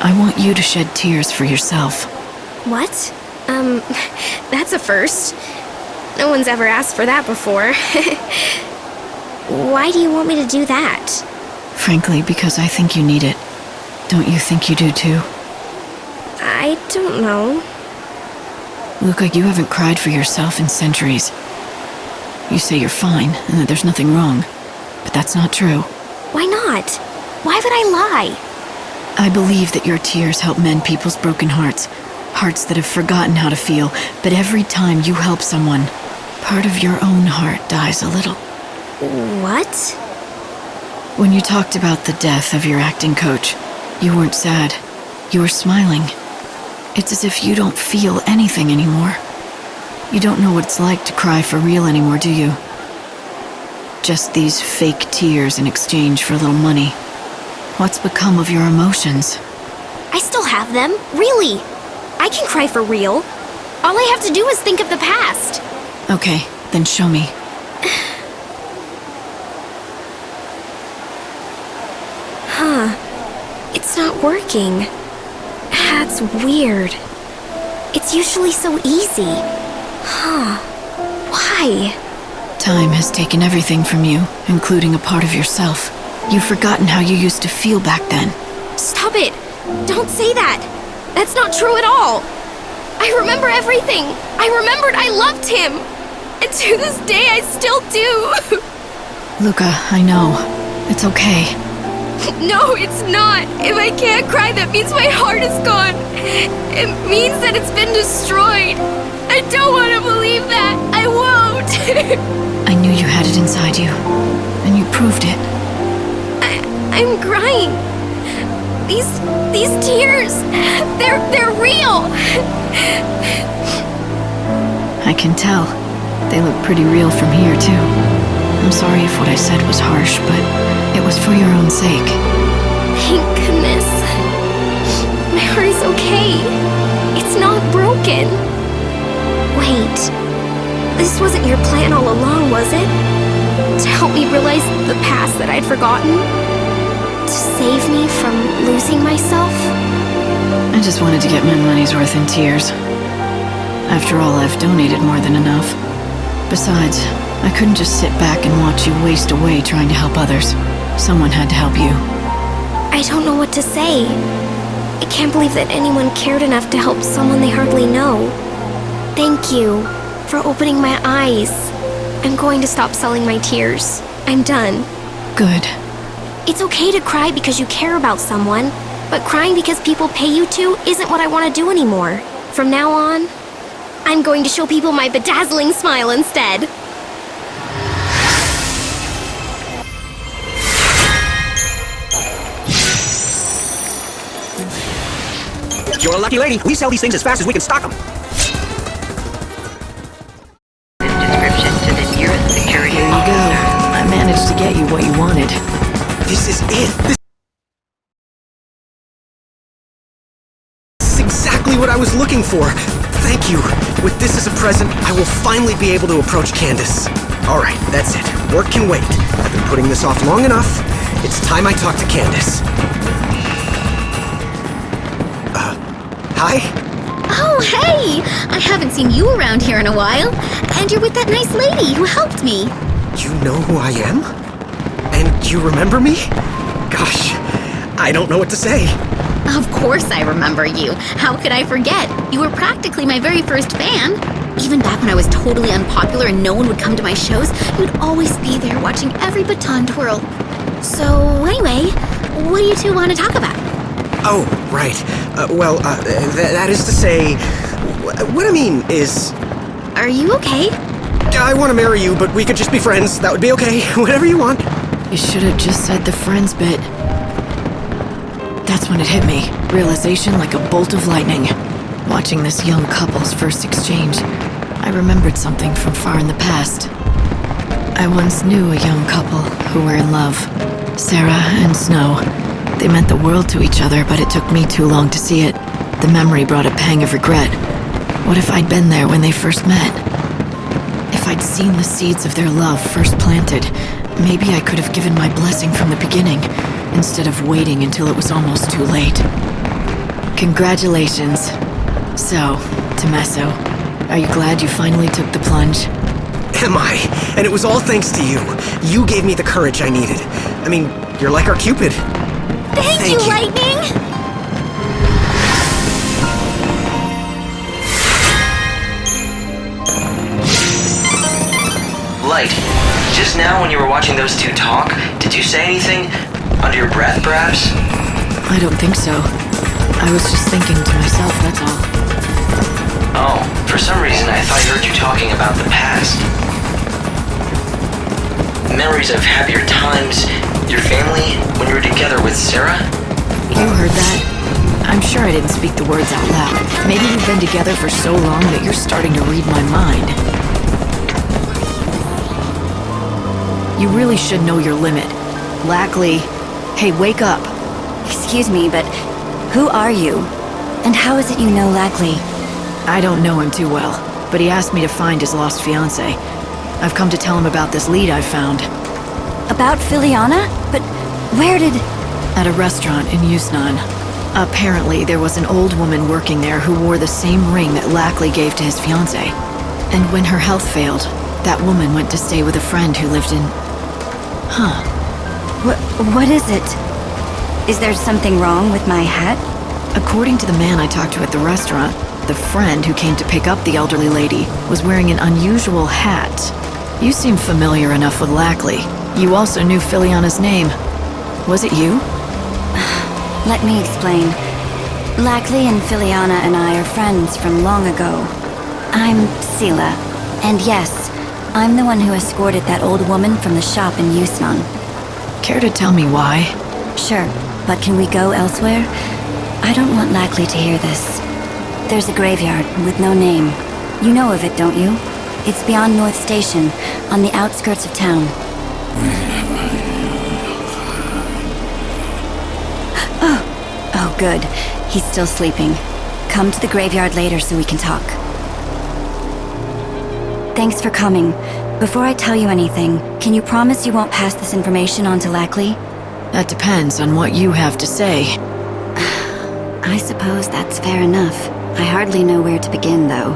I want you to shed tears for yourself. What? That's a first. No one's ever asked for that before. Why do you want me to do that? Frankly, because I think you need it. Don't you think you do too? I don't know. Luca, you haven't cried for yourself in centuries. You say you're fine and that there's nothing wrong, but that's not true. Why not? Why would I lie? I believe that your tears help mend people's broken hearts. Hearts that have forgotten how to feel, but every time you help someone, part of your own heart dies a little. What? When you talked about the death of your acting coach, you weren't sad. You were smiling. It's as if you don't feel anything anymore. You don't know what it's like to cry for real anymore, do you? Just these fake tears in exchange for a little money. What's become of your emotions? I still have them, really. I can cry for real. All I have to do is think of the past. Okay, then show me. Huh. It's not working. That's weird. It's usually so easy. Huh. Why? Time has taken everything from you, including a part of yourself. You've forgotten how you used to feel back then. Stop it! Don't say that! That's not true at all! I remember everything! I remembered I loved him! And to this day, I still do! Luca, I know. It's okay. No, it's not! If I can't cry, that means my heart is gone! It means that it's been destroyed! I don't want to believe that! I won't! I knew you had it inside you, and you proved it. I'm crying. These tears, they're real. I can tell. They look pretty real from here, too. I'm sorry if what I said was harsh, but it was for your own sake. Thank goodness. My heart is okay. It's not broken. Wait, this wasn't your plan all along, was it? To help me realize the past that I'd forgotten? To save me from losing myself? I just wanted to get my money's worth in tears. After all, I've donated more than enough. Besides, I couldn't just sit back and watch you waste away trying to help others. Someone had to help you. I don't know what to say. I can't believe that anyone cared enough to help someone they hardly know. Thank you for opening my eyes. I'm going to stop selling my tears. I'm done. Good. It's okay to cry because you care about someone, but crying because people pay you to isn't what I want to do anymore. From now on, I'm going to show people my bedazzling smile instead. You're a lucky lady. We sell these things as fast as we can stock them. Description to the nearest security Here you go. I managed to get you what you wanted. This is it. This is exactly what I was looking for. Thank you. With this as a present, I will finally be able to approach Candace. All right, that's it. Work can wait. I've been putting this off long enough. It's time I talk to Candace. Hi? Oh, hey! I haven't seen you around here in a while. And you're with that nice lady who helped me. You know who I am? And you remember me? Gosh, I don't know what to say. Of course I remember you. How could I forget? You were practically my very first fan. Even back when I was totally unpopular and no one would come to my shows, you'd always be there watching every baton twirl. So anyway, what do you two want to talk about? Oh, right. That is to say, what I mean is... Are you okay? I want to marry you, but we could just be friends. That would be okay. Whatever you want. You should have just said the friends bit. That's when it hit me. Realization like a bolt of lightning. Watching this young couple's first exchange, I remembered something from far in the past. I once knew a young couple who were in love. Sarah and Snow. They meant the world to each other, but it took me too long to see it. The memory brought a pang of regret. What if I'd been there when they first met? If I'd seen the seeds of their love first planted, maybe I could have given my blessing from the beginning, instead of waiting until it was almost too late. Congratulations. So, Tommaso, are you glad you finally took the plunge? Am I? And it was all thanks to you. You gave me the courage I needed. I mean, you're like our Cupid. Thank you, Lightning! Light, just now when you were watching those two talk, did you say anything? Under your breath, perhaps? I don't think so. I was just thinking to myself, that's all. Oh, for some reason I thought I heard you talking about the past. Memories of happier times, your family, when you were together with Sarah? You heard that? I'm sure I didn't speak the words out loud. Maybe we've been together for so long that you're starting to read my mind. You really should know your limit. Lackley, hey, wake up. Excuse me, but who are you? And how is it you know Lackley? I don't know him too well, but he asked me to find his lost fiancée. I've come to tell him about this lead I found. About Filiana? But where did... At a restaurant in Yusnan. Apparently, there was an old woman working there who wore the same ring that Lackley gave to his fiancée. And when her health failed, that woman went to stay with a friend who lived in... Huh. What is it? Is there something wrong with my hat? According to the man I talked to at the restaurant, the friend who came to pick up the elderly lady was wearing an unusual hat. You seem familiar enough with Lackley. You also knew Filiana's name. Was it you? Let me explain. Lackley and Filiana and I are friends from long ago. I'm Sela, and yes, I'm the one who escorted that old woman from the shop in Yusnan. Care to tell me why? Sure, but can we go elsewhere? I don't want Lackley to hear this. There's a graveyard with no name. You know of it, don't you? It's beyond North Station, on the outskirts of town. Oh, good. He's still sleeping. Come to the graveyard later so we can talk. Thanks for coming. Before I tell you anything, can you promise you won't pass this information on to Lackley? That depends on what you have to say. I suppose that's fair enough. I hardly know where to begin, though.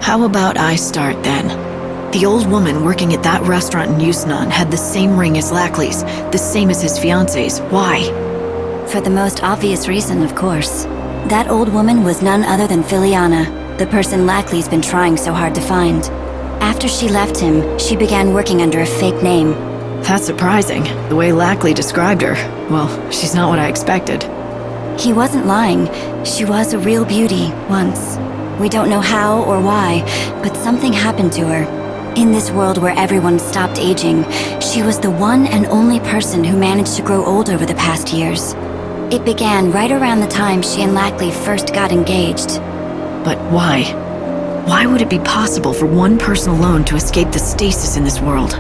How about I start, then? The old woman working at that restaurant in Yusnan had the same ring as Lackley's, the same as his fiancée's. Why? For the most obvious reason, of course. That old woman was none other than Filiana, the person Lackley's been trying so hard to find. After she left him, she began working under a fake name. That's surprising, the way Lackley described her. Well, she's not what I expected. He wasn't lying. She was a real beauty, once. We don't know how or why, but something happened to her. In this world where everyone stopped aging, she was the one and only person who managed to grow old over the past years. It began right around the time she and Lackley first got engaged. But why? Why would it be possible for one person alone to escape the stasis in this world?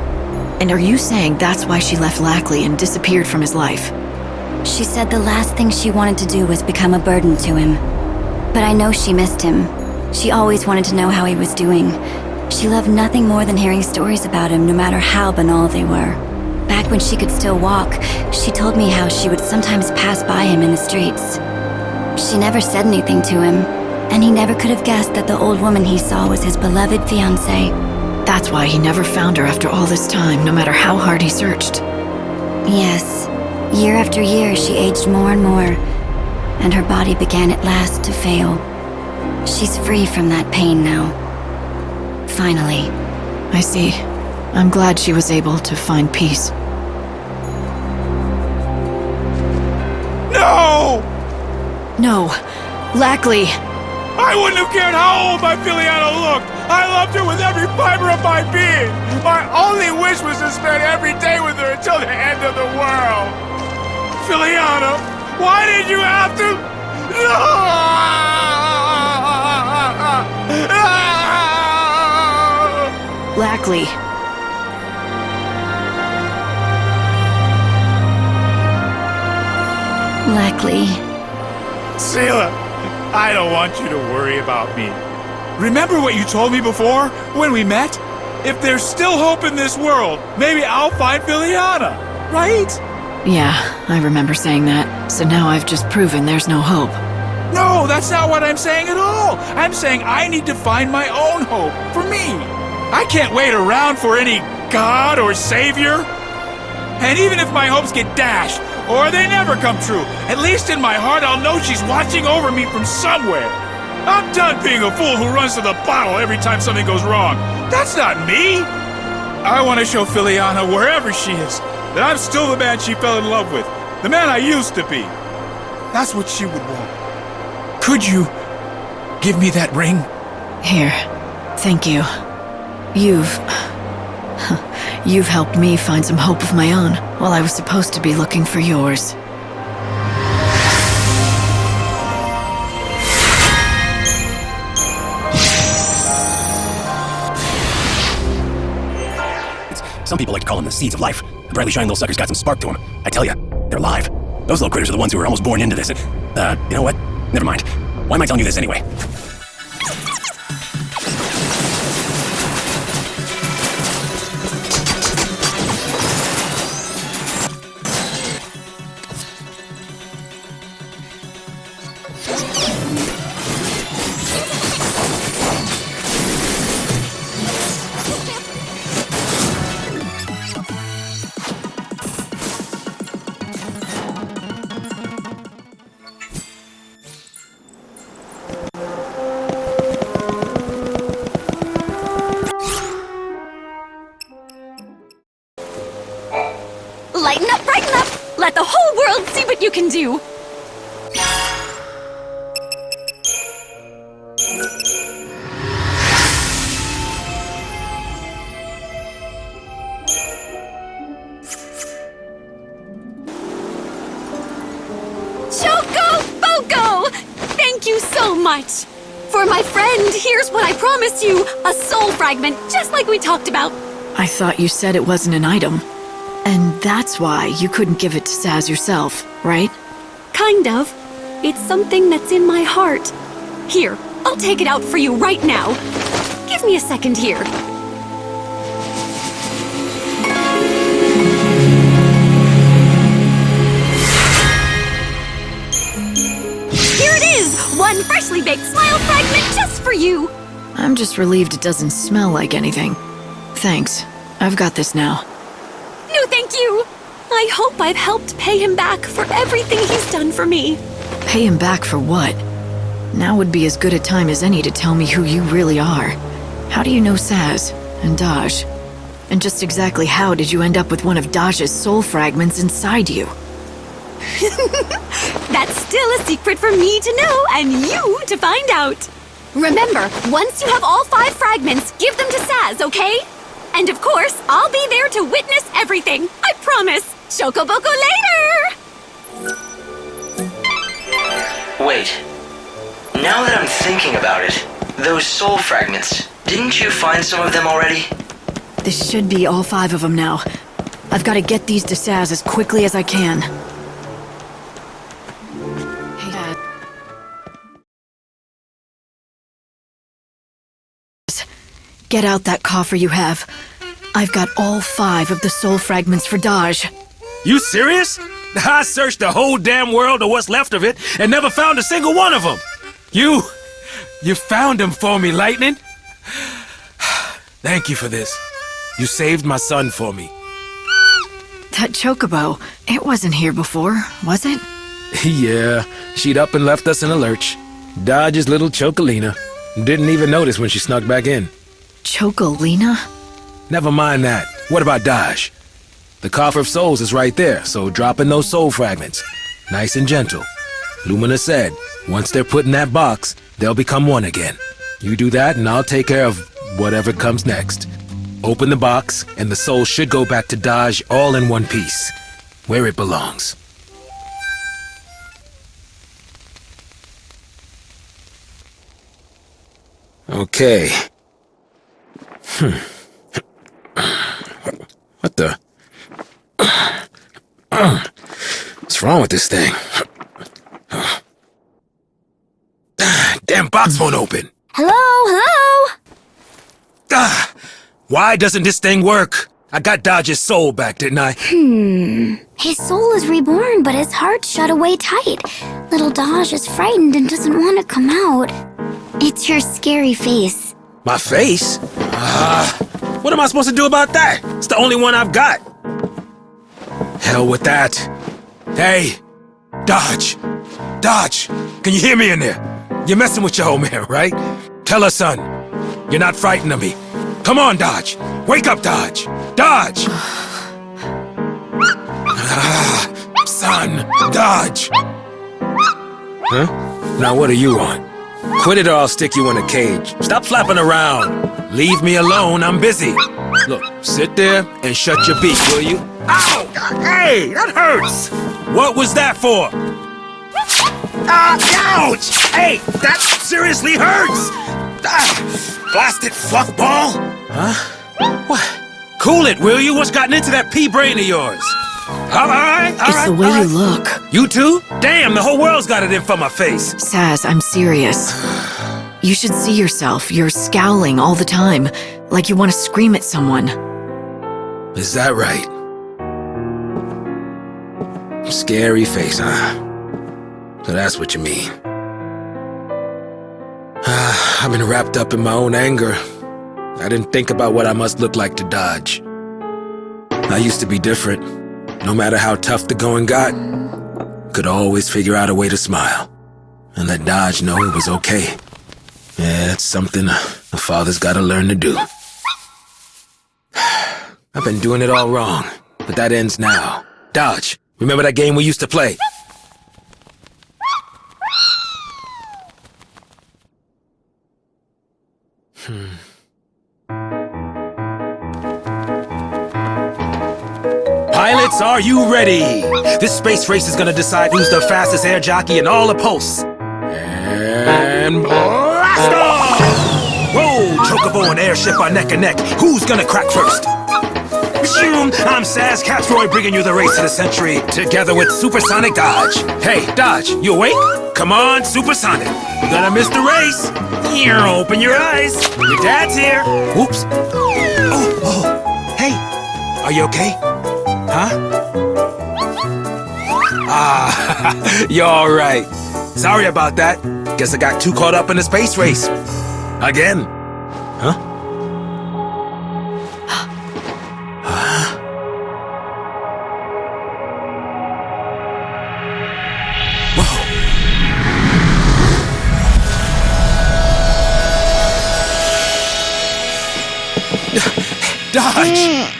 And are you saying that's why she left Lackley and disappeared from his life? She said the last thing she wanted to do was become a burden to him. But I know she missed him. She always wanted to know how he was doing. She loved nothing more than hearing stories about him, no matter how banal they were. Back when she could still walk, she told me how she would sometimes pass by him in the streets. She never said anything to him, and he never could have guessed that the old woman he saw was his beloved fiancée. That's why he never found her after all this time, no matter how hard he searched. Yes. Year after year, she aged more and more, and her body began at last to fail. She's free from that pain now. Finally. I see. I'm glad she was able to find peace. No! No. Lackley! I wouldn't have cared how old my Filiana looked! I loved her with every fiber of my being! My only wish was to spend every day with her until the end of the world! Filiana, why did you have to... No! Lackley. Lackley. Sela, I don't want you to worry about me. Remember what you told me before, when we met? If there's still hope in this world, maybe I'll find Filiana, right? Yeah, I remember saying that. So now I've just proven there's no hope. No, that's not what I'm saying at all. I'm saying I need to find my own hope, for me. I can't wait around for any god or savior. And even if my hopes get dashed, or they never come true, at least in my heart I'll know she's watching over me from somewhere. I'm done being a fool who runs to the bottle every time something goes wrong. That's not me. I want to show Filiana, wherever she is, that I'm still the man she fell in love with, the man I used to be. That's what she would want. Could you give me that ring? Here. Thank you. You've helped me find some hope of my own, while I was supposed to be looking for yours. Some people like to call them the seeds of life. The brightly shining little suckers got some spark to them. I tell you, they're alive. Those little critters are the ones who were almost born into this. You know what? Never mind. Why am I telling you this anyway? Lighten up, brighten up! Let the whole world see what you can do! Choco Foco! Thank you so much! For my friend, here's what I promised you! A soul fragment, just like we talked about! I thought you said it wasn't an item. And that's why you couldn't give it to Saz yourself, right? Kind of. It's something that's in my heart. Here, I'll take it out for you right now. Give me a second here. Here it is! One freshly baked smile fragment just for you! I'm just relieved it doesn't smell like anything. Thanks. I've got this now. No, thank you! I hope I've helped pay him back for everything he's done for me. Pay him back for what? Now would be as good a time as any to tell me who you really are. How do you know Saz and Daj? And just exactly how did you end up with one of Daj's soul fragments inside you? That's still a secret for me to know and you to find out. Remember, once you have all 5 fragments, give them to Saz, okay? And of course, I'll be there to witness everything. I promise. Shokoboko later! Wait. Now that I'm thinking about it, those soul fragments, didn't you find some of them already? This should be all 5 of them now. I've got to get these to Saz as quickly as I can. Hey, Dad. Get out that coffer you have. I've got all 5 of the soul fragments for Daj. You serious? I searched the whole damn world or what's left of it and never found a single one of them. You found them for me, Lightning. Thank you for this. You saved my son for me. That chocobo, it wasn't here before, was it? Yeah, she'd up and left us in a lurch. Dodge's little Chocolina. Didn't even notice when she snuck back in. Chocolina? Never mind that. What about Dodge? The Coffer of Souls is right there, so drop in those soul fragments. Nice and gentle. Lumina said, once they're put in that box, they'll become one again. You do that and I'll take care of whatever comes next. Open the box, and the soul should go back to Dodge all in one piece, where it belongs. Okay. What the? What's wrong with this thing? Damn box won't open. Hello? Why doesn't this thing work? I got Dodge's soul back, didn't I? His soul is reborn, but his heart's shut away tight. Little Dodge is frightened and doesn't want to come out. It's your scary face. My face? What am I supposed to do about that? It's the only one I've got. Hell with that. Hey, Dodge. Dodge, can you hear me in there? You're messing with your old man, right? Tell her, son, you're not frightened of me. Come on, Dodge. Wake up, Dodge. Dodge! Son, Dodge. Huh? Now what do you want? Quit it or I'll stick you in a cage. Stop flapping around. Leave me alone, I'm busy. Look, sit there and shut your beak, will you? Ow! Hey, that hurts! What was that for? Ouch! Hey, that seriously hurts! Blasted fluff ball! Huh? What? Cool it, will you? What's gotten into that pea brain of yours? All right. It's the way you look. You too? Damn, the whole world's got it in for my face. Saz, I'm serious. You should see yourself. You're scowling all the time, like you want to scream at someone. Is that right? Scary face, huh? So that's what you mean. I've been wrapped up in my own anger. I didn't think about what I must look like to Dodge. I used to be different. No matter how tough the going got, could always figure out a way to smile and let Dodge know it was okay. Yeah, it's something a father's gotta learn to do. I've been doing it all wrong, but that ends now. Dodge, remember that game we used to play? Pilots, are you ready? This space race is gonna decide who's the fastest air jockey in all the posts. And blast off! Whoa, Chocobo and Airship are neck and neck. Who's gonna crack first? Zoom! I'm Saz Catroy bringing you the race of the century, together with Supersonic Dodge. Hey, Dodge, you awake? Come on, Supersonic. You're gonna miss the race. Here, open your eyes. Your dad's here. Oops. Oh, hey, are you okay? Huh? You're all right. Sorry about that. Guess I got too caught up in the space race. Again. Huh? Dodge!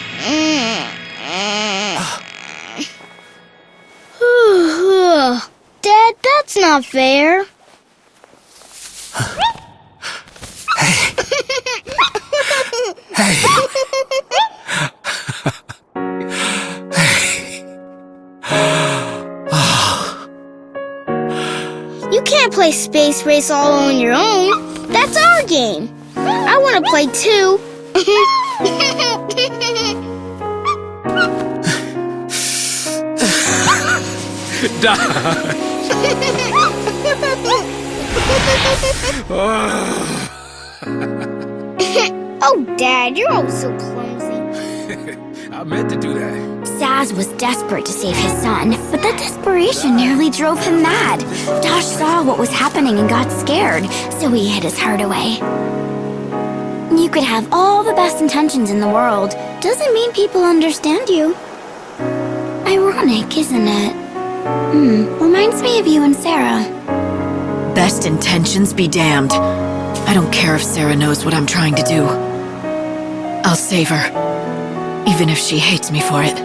Dad, that's not fair. You can't play Space Race all on your own. That's our game. I want to play too. Oh, Dad, you're always so clumsy. I meant to do that. Saz was desperate to save his son, but that desperation nearly drove him mad. Dosh saw what was happening and got scared, so he hid his heart away. You could have all the best intentions in the world. Doesn't mean people understand you. Ironic, isn't it? Reminds me of you and Sarah. Best intentions be damned. I don't care if Sarah knows what I'm trying to do. I'll save her, even if she hates me for it.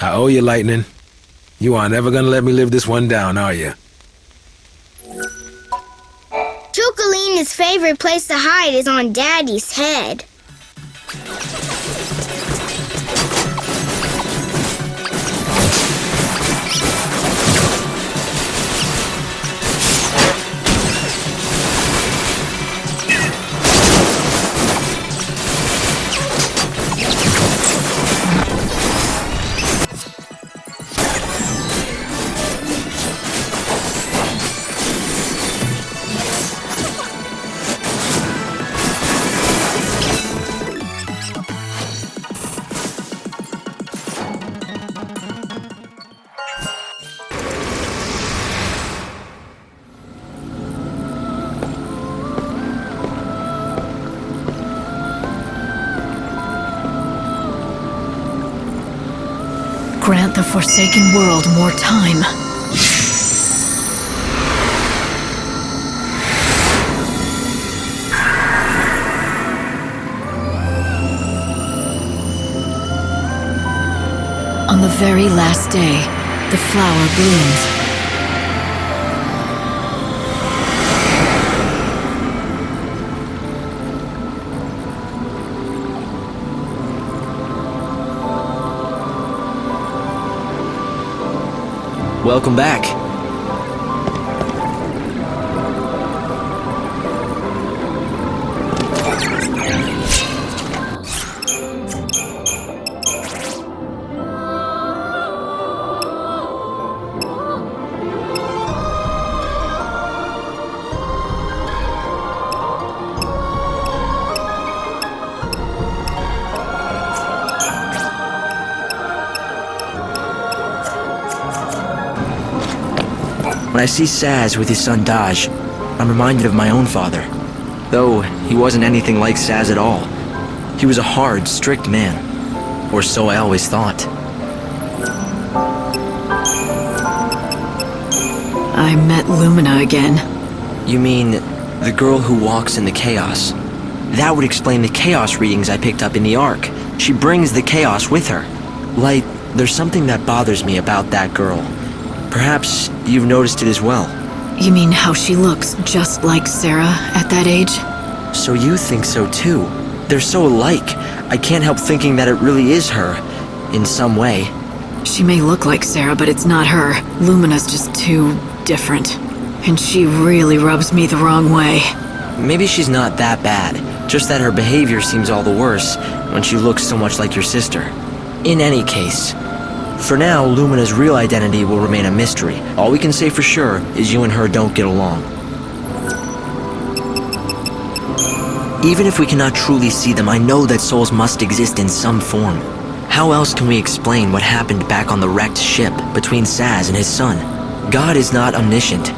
I owe you, Lightning. You aren't ever gonna let me live this one down, are you? Chocolina's favorite place to hide is on Daddy's head. grant the Forsaken World more time. On the very last day, the flower blooms. Welcome back. When I see Saz with his son Daj, I'm reminded of my own father. Though he wasn't anything like Saz at all. He was a hard, strict man. Or so I always thought. I met Lumina again. You mean the girl who walks in the chaos? That would explain the chaos readings I picked up in the Ark. She brings the chaos with her. Light, there's something that bothers me about that girl. Perhaps you've noticed it as well. You mean how she looks just like Sarah at that age? So you think so too? They're so alike. I can't help thinking that it really is her, in some way. She may look like Sarah, but it's not her. Lumina's just too different. And she really rubs me the wrong way. Maybe she's not that bad, just that her behavior seems all the worse when she looks so much like your sister. In any case, for now, Lumina's real identity will remain a mystery. All we can say for sure is you and her don't get along. Even if we cannot truly see them, I know that souls must exist in some form. How else can we explain what happened back on the wrecked ship between Saz and his son? God is not omniscient.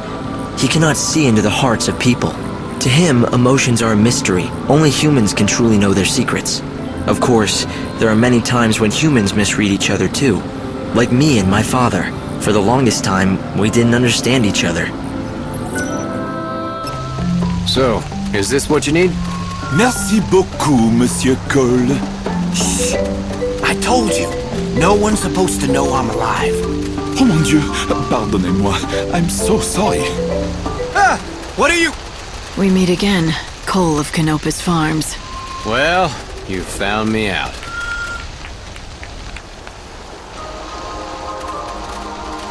He cannot see into the hearts of people. To him, emotions are a mystery. Only humans can truly know their secrets. Of course, there are many times when humans misread each other too. Like me and my father. For the longest time, we didn't understand each other. So, is this what you need? Merci beaucoup, Monsieur Cole. Shh! I told you, no one's supposed to know I'm alive. Oh mon Dieu, pardonnez-moi. I'm so sorry. Ah! What are you... We meet again, Cole of Canopus Farms. Well, you found me out.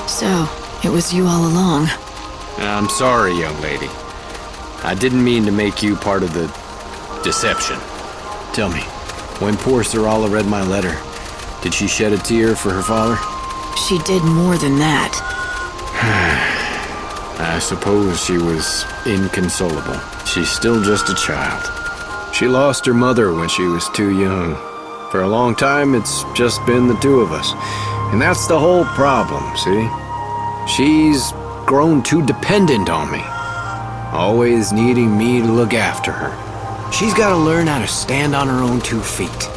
So, it was you all along. I'm sorry, young lady. I didn't mean to make you part of the deception. Tell me, when poor Sarala read my letter, did she shed a tear for her father? She did more than that. I suppose she was inconsolable. She's still just a child. She lost her mother when she was too young. For a long time, it's just been the two of us. And that's the whole problem, see? She's grown too dependent on me. Always needing me to look after her. She's got to learn how to stand on her own 2 feet.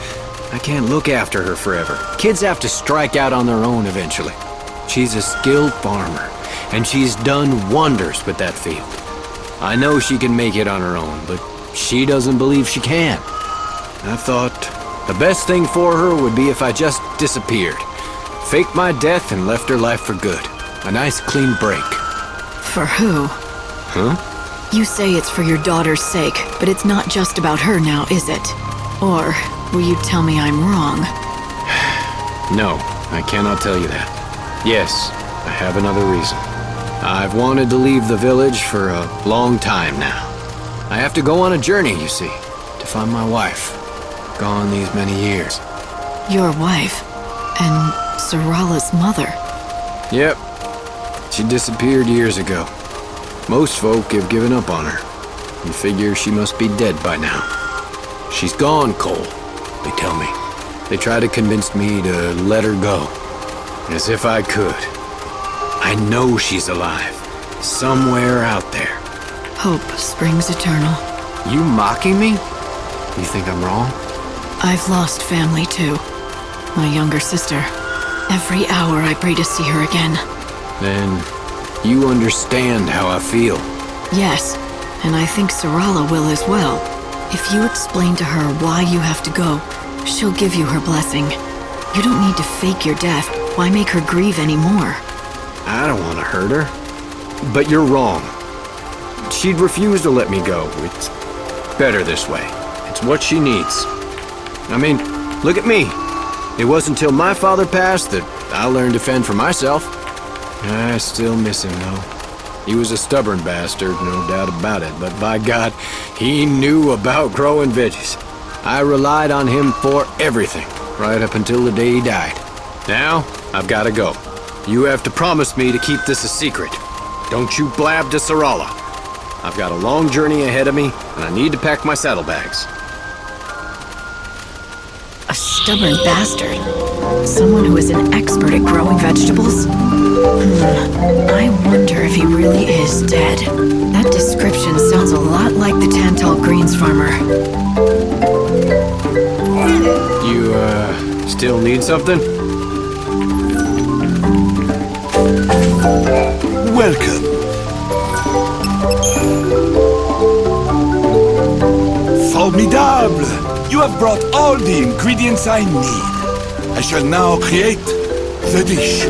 I can't look after her forever. Kids have to strike out on their own eventually. She's a skilled farmer, and she's done wonders with that field. I know she can make it on her own, but she doesn't believe she can. I thought the best thing for her would be if I just disappeared. Faked my death and left her life for good. A nice clean break. For who? Huh? You say it's for your daughter's sake, but it's not just about her now, is it? Or will you tell me I'm wrong? No, I cannot tell you that. Yes, I have another reason. I've wanted to leave the village for a long time now. I have to go on a journey, you see, to find my wife. Gone these many years. Your wife? And Sarala's mother? Yep. She disappeared years ago. Most folk have given up on her and figure she must be dead by now. She's gone, Cole, they tell me. They try to convince me to let her go. As if I could. I know she's alive. Somewhere out there. Hope springs eternal. You mocking me? You think I'm wrong? I've lost family too. My younger sister. Every hour I pray to see her again. Then you understand how I feel. Yes, and I think Sarala will as well. If you explain to her why you have to go, she'll give you her blessing. You don't need to fake your death. Why make her grieve anymore? I don't want to hurt her. But you're wrong. She'd refuse to let me go. It's better this way. It's what she needs. I mean, look at me. It wasn't until my father passed that I learned to fend for myself. I still miss him, though. He was a stubborn bastard, no doubt about it, but by God, he knew about growing veggies. I relied on him for everything, right up until the day he died. Now, I've got to go. You have to promise me to keep this a secret. Don't you blab to Sarala. I've got a long journey ahead of me, and I need to pack my saddlebags. A stubborn bastard? Someone who is an expert at growing vegetables? I wonder if he really is dead. That description sounds a lot like the Tantal Greens farmer. You, still need something? Welcome. Formidable! You have brought all the ingredients I need. I shall now create the dish.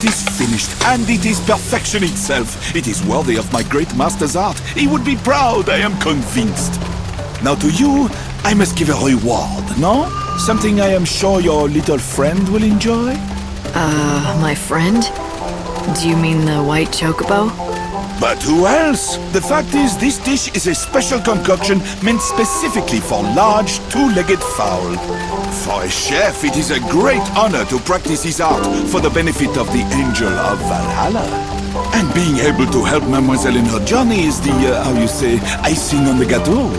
It is finished, and it is perfection itself. It is worthy of my great master's art. He would be proud, I am convinced. Now to you, I must give a reward, no? Something I am sure your little friend will enjoy? My friend? Do you mean the white chocobo? But who else? The fact is, this dish is a special concoction meant specifically for large, two-legged fowl. For a chef, it is a great honor to practice his art for the benefit of the Angel of Valhalla. And being able to help Mademoiselle in her journey is the, how you say, icing on the gâteau.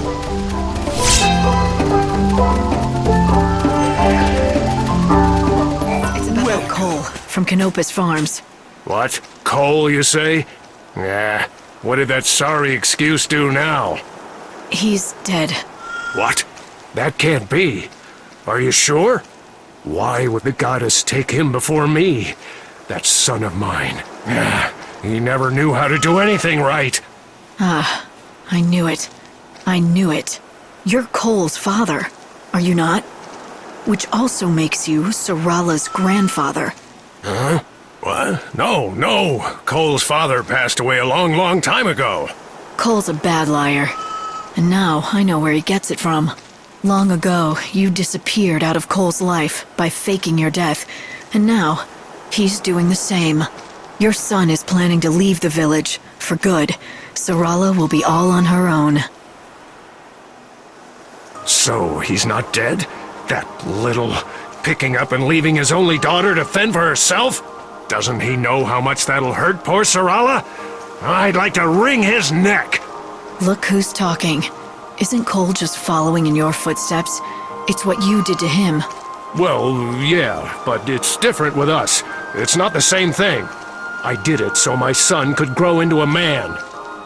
It's about Cole from Canopus Farms. What? Cole, you say? Yeah. What did that sorry excuse do now? He's dead. What? That can't be. Are you sure? Why would the goddess take him before me? That son of mine. He never knew how to do anything right. I knew it. I knew it. You're Cole's father, are you not? Which also makes you Sarala's grandfather. Huh? What? No. Cole's father passed away a long, long time ago. Cole's a bad liar. And now I know where he gets it from. Long ago, you disappeared out of Cole's life by faking your death. And now, he's doing the same. Your son is planning to leave the village, for good. Sarala will be all on her own. So, he's not dead? That little... picking up and leaving his only daughter to fend for herself? Doesn't he know how much that'll hurt poor Sarala? I'd like to wring his neck! Look who's talking. Isn't Cole just following in your footsteps? It's what you did to him. Well, yeah, but it's different with us. It's not the same thing. I did it so my son could grow into a man.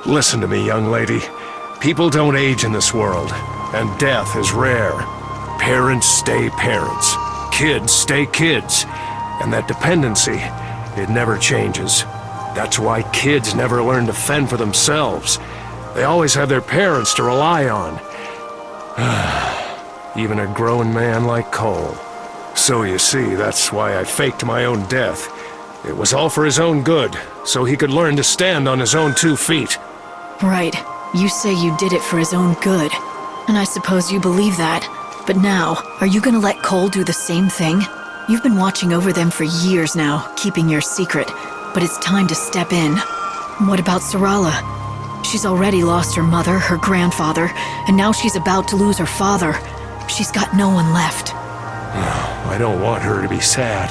Listen to me, young lady. People don't age in this world, and death is rare. Parents stay parents. Kids stay kids. And that dependency, it never changes. That's why kids never learn to fend for themselves. They always have their parents to rely on. Even a grown man like Cole. So you see, that's why I faked my own death. It was all for his own good, so he could learn to stand on his own 2 feet. Right. You say you did it for his own good. And I suppose you believe that. But now, are you gonna let Cole do the same thing? You've been watching over them for years now, keeping your secret. But it's time to step in. What about Sarala? She's already lost her mother, her grandfather, and now she's about to lose her father. She's got no one left. I don't want her to be sad.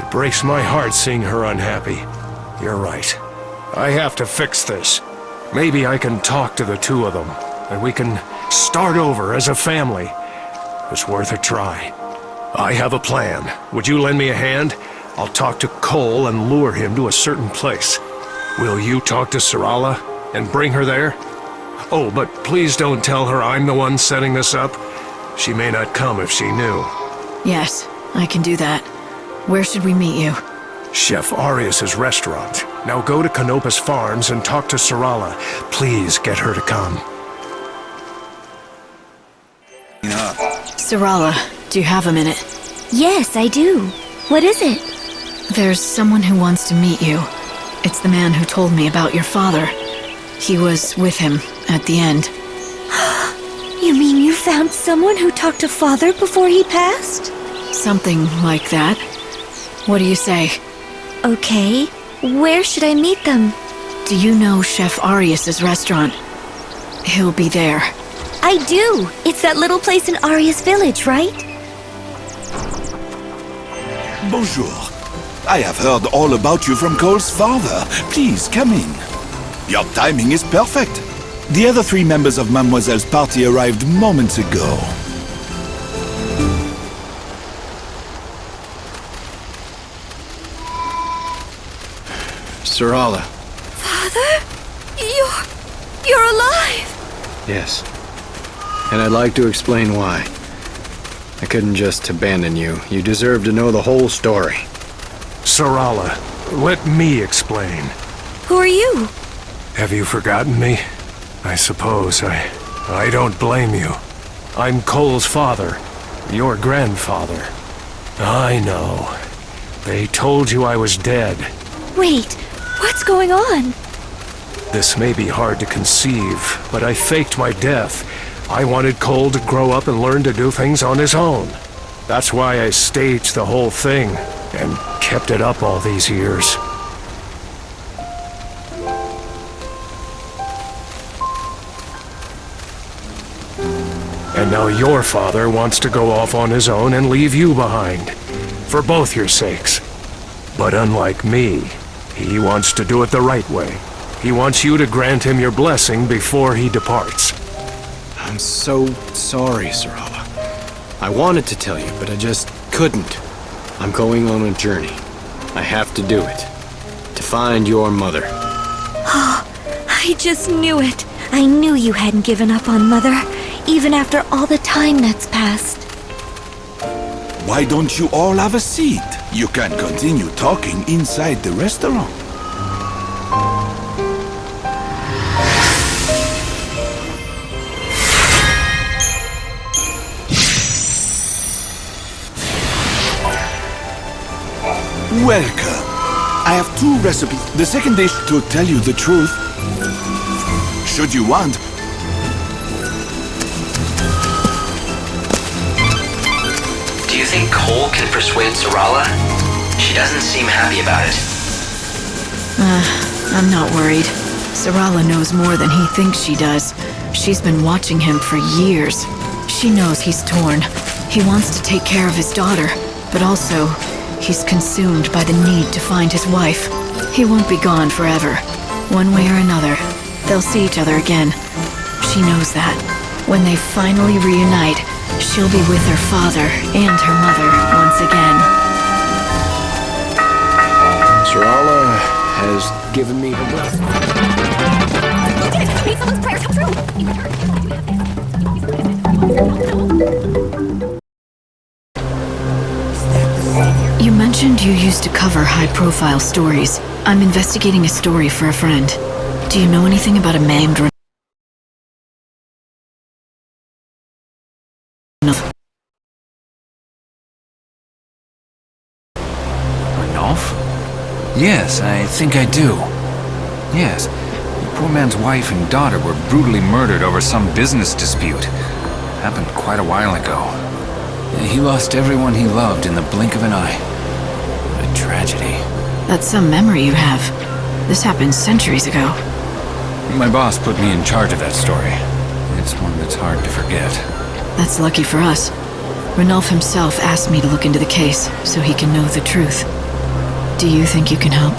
It breaks my heart seeing her unhappy. You're right. I have to fix this. Maybe I can talk to the two of them, and we can start over as a family. It's worth a try. I have a plan. Would you lend me a hand? I'll talk to Cole and lure him to a certain place. Will you talk to Sarala and bring her there? Oh, but please don't tell her I'm the one setting this up. She may not come if she knew. Yes, I can do that. Where should we meet you? Chef Arias's restaurant. Now go to Canopus Farms and talk to Sarala. Please get her to come. Sarala, do you have a minute? Yes, I do. What is it? There's someone who wants to meet you. It's the man who told me about your father. He was with him at the end. You mean you found someone who talked to Father before he passed? Something like that. What do you say? Okay. Where should I meet them? Do you know Chef Arias's restaurant? He'll be there. I do! It's that little place in Arias Village, right? Bonjour. I have heard all about you from Cole's father. Please, come in. Your timing is perfect. The other 3 members of Mademoiselle's party arrived moments ago. Sarala. Father? You're alive! Yes. And I'd like to explain why. I couldn't just abandon you. You deserve to know the whole story. Sarala, let me explain. Who are you? Have you forgotten me? I suppose I don't blame you. I'm Cole's father, your grandfather. I know. They told you I was dead. Wait, what's going on? This may be hard to conceive, but I faked my death. I wanted Cole to grow up and learn to do things on his own. That's why I staged the whole thing and kept it up all these years. And now your father wants to go off on his own and leave you behind. For both your sakes. But unlike me, he wants to do it the right way. He wants you to grant him your blessing before he departs. I'm so sorry, Sarala. I wanted to tell you, but I just couldn't. I'm going on a journey. I have to do it. To find your mother. Oh, I just knew it. I knew you hadn't given up on Mother, even after all the time that's passed. Why don't you all have a seat? You can continue talking inside the restaurant. Welcome. I have 2 recipes. The second dish, to tell you the truth, should you want, Do you think Cole can persuade Sarala? She doesn't seem happy about it. I'm not worried. Sarala knows more than he thinks she does. She's been watching him for years. She knows he's torn. He wants to take care of his daughter, but also, he's consumed by the need to find his wife. He won't be gone forever. One way or another, they'll see each other again. She knows that. When they finally reunite, she'll be with her father and her mother once again. Sarala has given me her blessing. You did it! Made someone's prayers come You mentioned you used to cover high-profile stories. I'm investigating a story for a friend. Do you know anything about a maimed Ranulf? Yes, I think I do. Yes, the poor man's wife and daughter were brutally murdered over some business dispute. Happened quite a while ago. He lost everyone he loved in the blink of an eye. What a tragedy. That's some memory you have. This happened centuries ago. My boss put me in charge of that story. It's one that's hard to forget. That's lucky for us. Ranulf himself asked me to look into the case, so he can know the truth. Do you think you can help?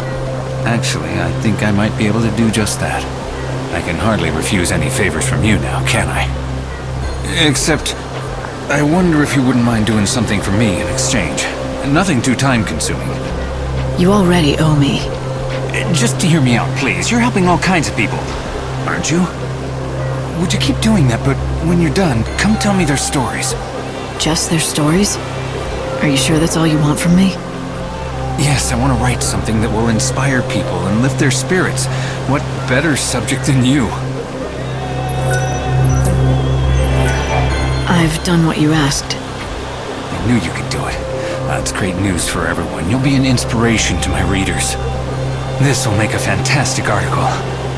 Actually, I think I might be able to do just that. I can hardly refuse any favors from you now, can I? Except, I wonder if you wouldn't mind doing something for me in exchange. Nothing too time-consuming. You already owe me. Just to hear me out, please. You're helping all kinds of people, aren't you? would you keep doing that, but when you're done, come tell me their stories. Just their stories? Are you sure that's all you want from me? Yes, I want to write something that will inspire people and lift their spirits. What better subject than you? I've done what you asked. I knew you could do it. That's great news for everyone. You'll be an inspiration to my readers. This will make a fantastic article.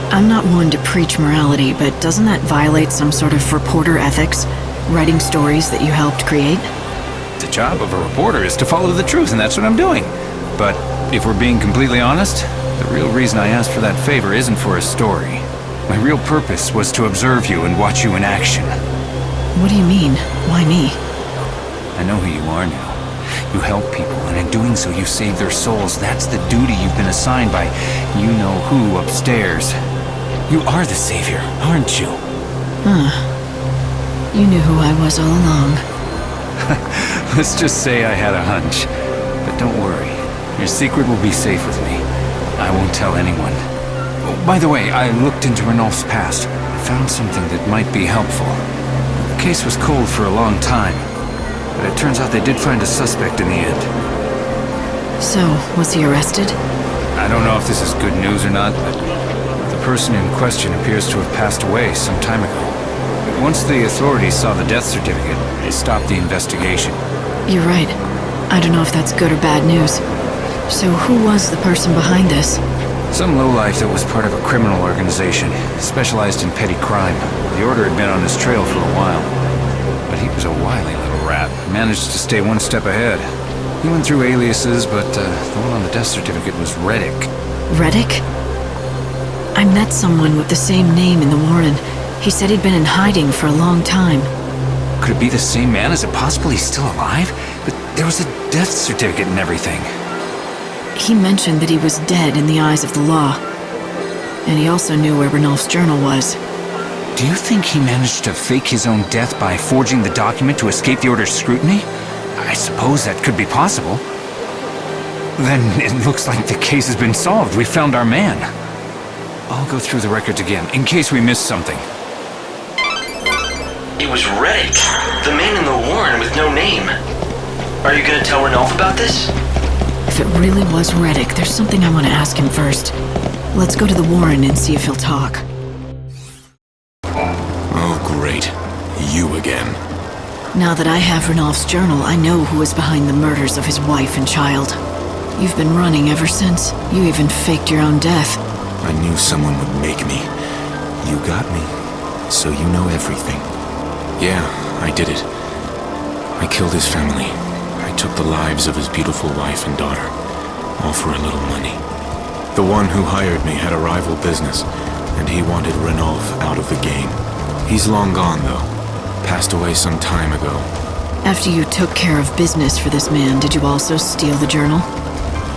I'm not one to preach morality, but doesn't that violate some sort of reporter ethics? Writing stories that you helped create? The job of a reporter is to follow the truth, and that's what I'm doing. But if we're being completely honest, the real reason I asked for that favor isn't for a story. My real purpose was to observe you and watch you in action. What do you mean? Why me? I know who you are now. You help people, and in doing so you save their souls. That's the duty you've been assigned by you-know-who upstairs. You are the savior, aren't you? Huh. You knew who I was all along. Let's just say I had a hunch. But don't worry. Your secret will be safe with me. I won't tell anyone. Oh, by the way, I looked into Ranulph's past. I found something that might be helpful. The case was cold for a long time, but it turns out they did find a suspect in the end. So, was he arrested? I don't know if this is good news or not, but the person in question appears to have passed away some time ago. Once the authorities saw the death certificate, they stopped the investigation. You're right. I don't know if that's good or bad news. So who was the person behind this? Some lowlife that was part of a criminal organization, specialized in petty crime. The Order had been on his trail for a while. But he was a wily little rat, managed to stay one step ahead. He went through aliases, but the one on the death certificate was Reddick. Reddick? I met someone with the same name in the Warren. He said he'd been in hiding for a long time. Could it be the same man? Is it possible he's still alive? But there was a death certificate and everything. He mentioned that he was dead in the eyes of the law. And he also knew where Ranulph's journal was. Do you think he managed to fake his own death by forging the document to escape the Order's scrutiny? I suppose that could be possible. Then it looks like the case has been solved. We found our man. I'll go through the records again, in case we missed something. It was Reddick, the man in the Warren with no name. Are you gonna tell Ranulph about this? If it really was Reddick, there's something I want to ask him first. Let's go to the Warren and see if he'll talk. Oh, great. You again. Now that I have Ranulph's journal, I know who was behind the murders of his wife and child. You've been running ever since. You even faked your own death. I knew someone would make me. You got me. So you know everything. Yeah, I did it. I killed his family. I took the lives of his beautiful wife and daughter. All for a little money. The one who hired me had a rival business, and he wanted Ranulph out of the game. He's long gone, though. Passed away some time ago. After you took care of business for this man, did you also steal the journal?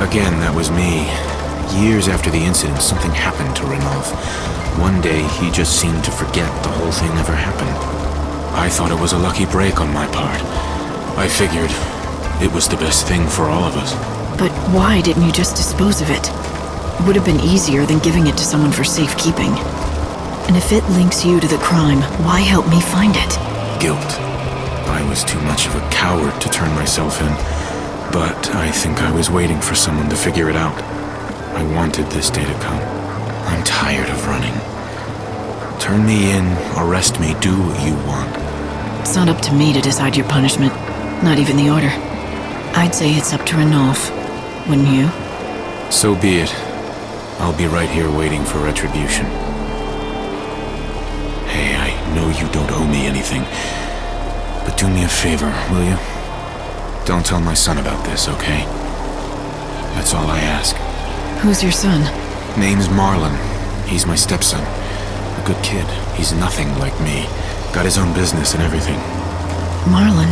Again, that was me. Years after the incident, something happened to Ranulph. One day, he just seemed to forget the whole thing ever happened. I thought it was a lucky break on my part. I figured it was the best thing for all of us. But why didn't you just dispose of it? Would have been easier than giving it to someone for safekeeping. And if it links you to the crime, why help me find it? Guilt. I was too much of a coward to turn myself in, but I think I was waiting for someone to figure it out. I wanted this day to come. I'm tired of running. Turn me in, arrest me, do what you want. It's not up to me to decide your punishment, not even the Order. I'd say it's up to Ranulph, wouldn't you? So be it. I'll be right here waiting for retribution. Hey, I know you don't owe me anything, but do me a favor, will you? Don't tell my son about this, okay? That's all I ask. Who's your son? Name's Marlon. He's my stepson. A good kid. He's nothing like me. Got his own business and everything. Marlon?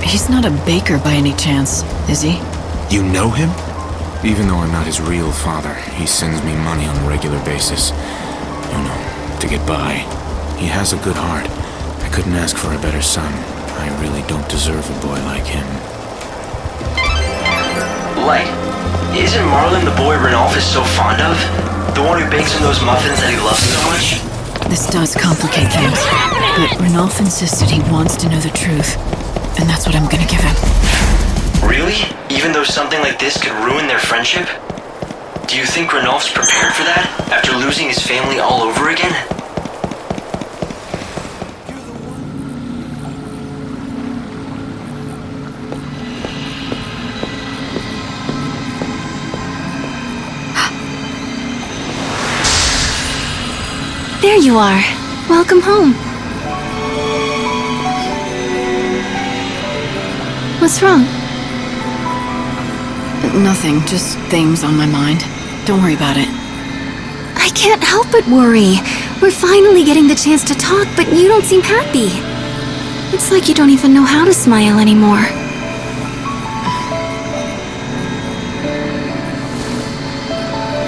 He's not a baker by any chance, is he? You know him? Even though I'm not his real father, he sends me money on a regular basis. You know, to get by. He has a good heart. I couldn't ask for a better son. I really don't deserve a boy like him. Light, isn't Marlon the boy Ranulph is so fond of? The one who bakes him those muffins that he loves so much? This does complicate things, but Ranulf insisted he wants to know the truth, and that's what I'm gonna give him. Really? Even though something like this could ruin their friendship? Do you think Ranulf's prepared for that, after losing his family all over again? There you are. Welcome home. What's wrong? Nothing, just things on my mind. Don't worry about it. I can't help but worry. We're finally getting the chance to talk, but you don't seem happy. It's like you don't even know how to smile anymore.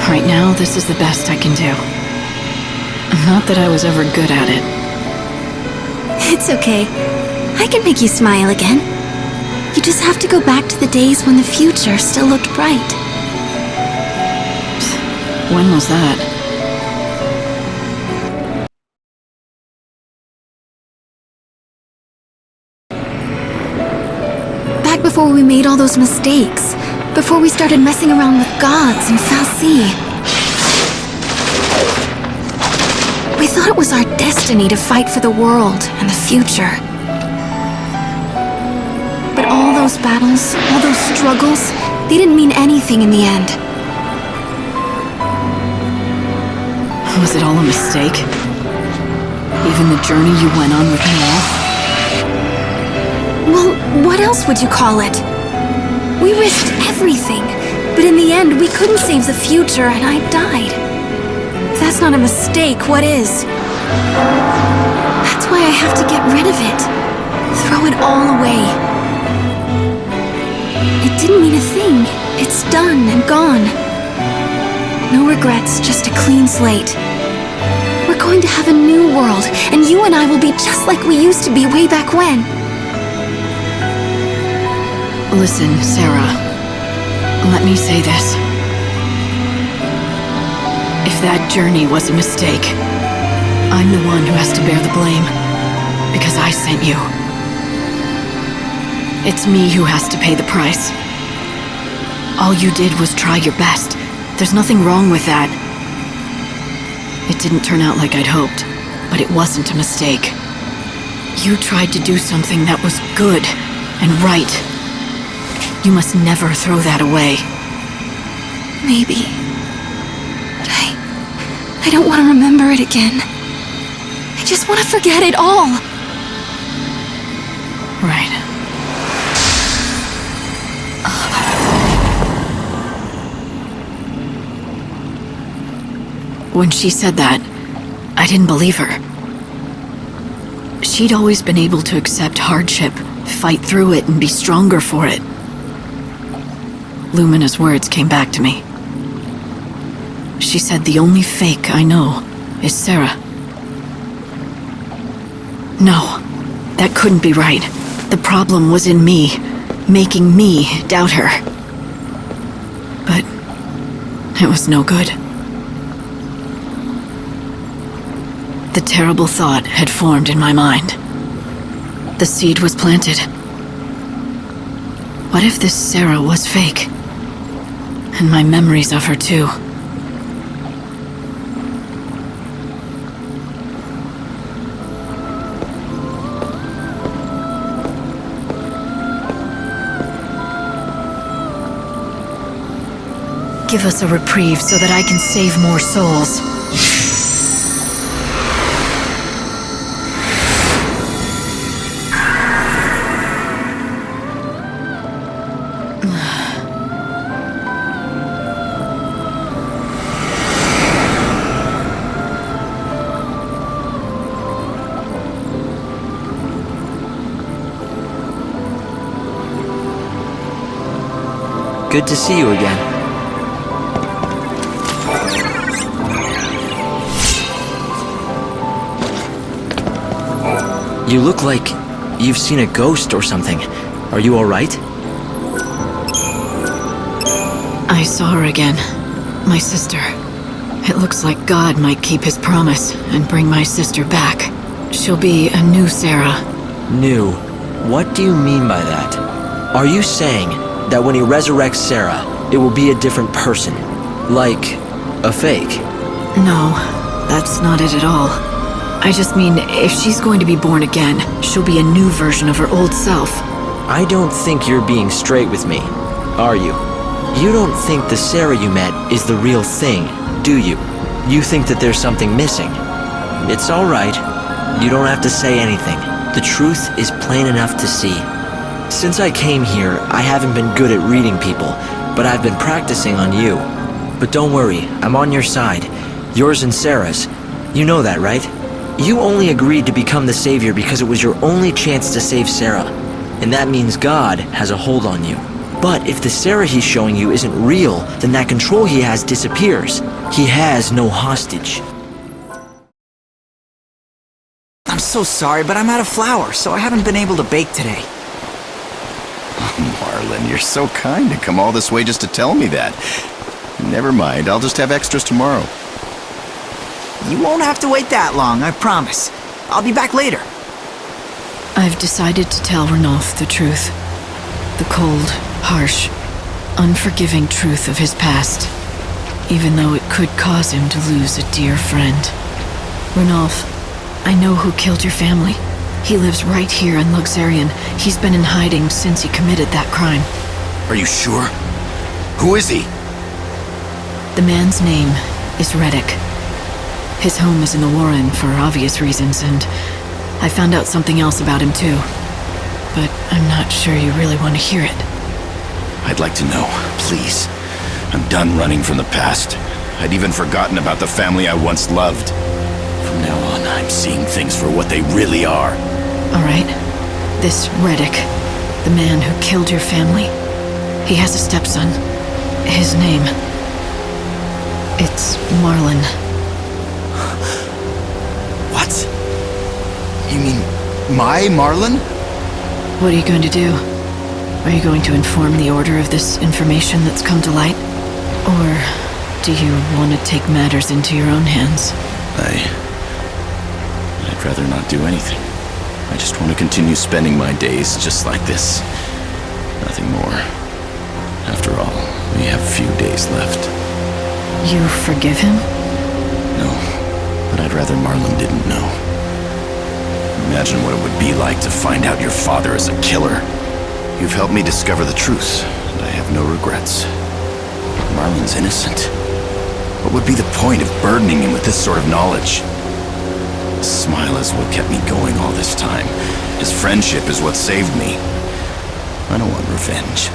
Right now, this is the best I can do. Not that I was ever good at it. It's okay. I can make you smile again. You just have to go back to the days when the future still looked bright. When was that? Back before we made all those mistakes. Before we started messing around with gods and Fantasy. We thought it was our destiny to fight for the world and the future. But all those battles, all those struggles, they didn't mean anything in the end. Was it all a mistake? Even the journey you went on with Noel? Well, what else would you call it? We risked everything, but in the end, we couldn't save the future and I died. If that's not a mistake, what is? That's why I have to get rid of it. Throw it all away. It didn't mean a thing. It's done and gone. No regrets, just a clean slate. We're going to have a new world, and you and I will be just like we used to be way back when. Listen, Sarah. Let me say this. If that journey was a mistake, I'm the one who has to bear the blame. Because I sent you. It's me who has to pay the price. All you did was try your best. There's nothing wrong with that. It didn't turn out like I'd hoped, but it wasn't a mistake. You tried to do something that was good and right. You must never throw that away. Maybe. But I don't want to remember it again. I just want to forget it all. Right. When she said that, I didn't believe her. She'd always been able to accept hardship, fight through it, and be stronger for it. Lumina's words came back to me. She said the only fake I know is Sarah. No, that couldn't be right. The problem was in me, making me doubt her. But it was no good. The terrible thought had formed in my mind. The seed was planted. What if this Sarah was fake? And my memories of her too. Give us a reprieve so that I can save more souls. Good to see you again. You look like you've seen a ghost or something. Are you all right? I saw her again. My sister. It looks like God might keep his promise and bring my sister back. She'll be a new Sarah. New? What do you mean by that? Are you saying that when he resurrects Sarah, it will be a different person? Like a fake? No, that's not it at all. I just mean, if she's going to be born again, she'll be a new version of her old self. I don't think you're being straight with me, are you? You don't think the Sarah you met is the real thing, do you? You think that there's something missing. It's all right. You don't have to say anything. The truth is plain enough to see. Since I came here, I haven't been good at reading people, but I've been practicing on you. But don't worry, I'm on your side. Yours and Sarah's. You know that, right? You only agreed to become the savior because it was your only chance to save Sarah. And that means God has a hold on you. But if the Sarah he's showing you isn't real, then that control he has disappears. He has no hostage. I'm so sorry, but I'm out of flour, so I haven't been able to bake today. Marlon, you're so kind to come all this way just to tell me that. Never mind, I'll just have extras tomorrow. You won't have to wait that long, I promise. I'll be back later. I've decided to tell Ranulf the truth. The cold, harsh, unforgiving truth of his past, even though it could cause him to lose a dear friend. Ranulf, I know who killed your family. He lives right here in Luxarian. He's been in hiding since he committed that crime. Are you sure? Who is he? The man's name is Reddick. His home is in the Warren for obvious reasons, and I found out something else about him too. But I'm not sure you really want to hear it. I'd like to know, please. I'm done running from the past. I'd even forgotten about the family I once loved. From now on, I'm seeing things for what they really are. All right. This Reddick, the man who killed your family, he has a stepson. His name... it's Marlon. What? You mean my Marlon? What are you going to do? Are you going to inform the Order of this information that's come to light? Or do you want to take matters into your own hands? I'd rather not do anything. I just want to continue spending my days just like this. Nothing more. After all, we have a few days left. You forgive him? No, but I'd rather Marlon didn't know. Imagine what it would be like to find out your father is a killer. You've helped me discover the truth, and I have no regrets. Marlon's innocent. What would be the point of burdening him with this sort of knowledge? His smile is what kept me going all this time. His friendship is what saved me. I don't want revenge.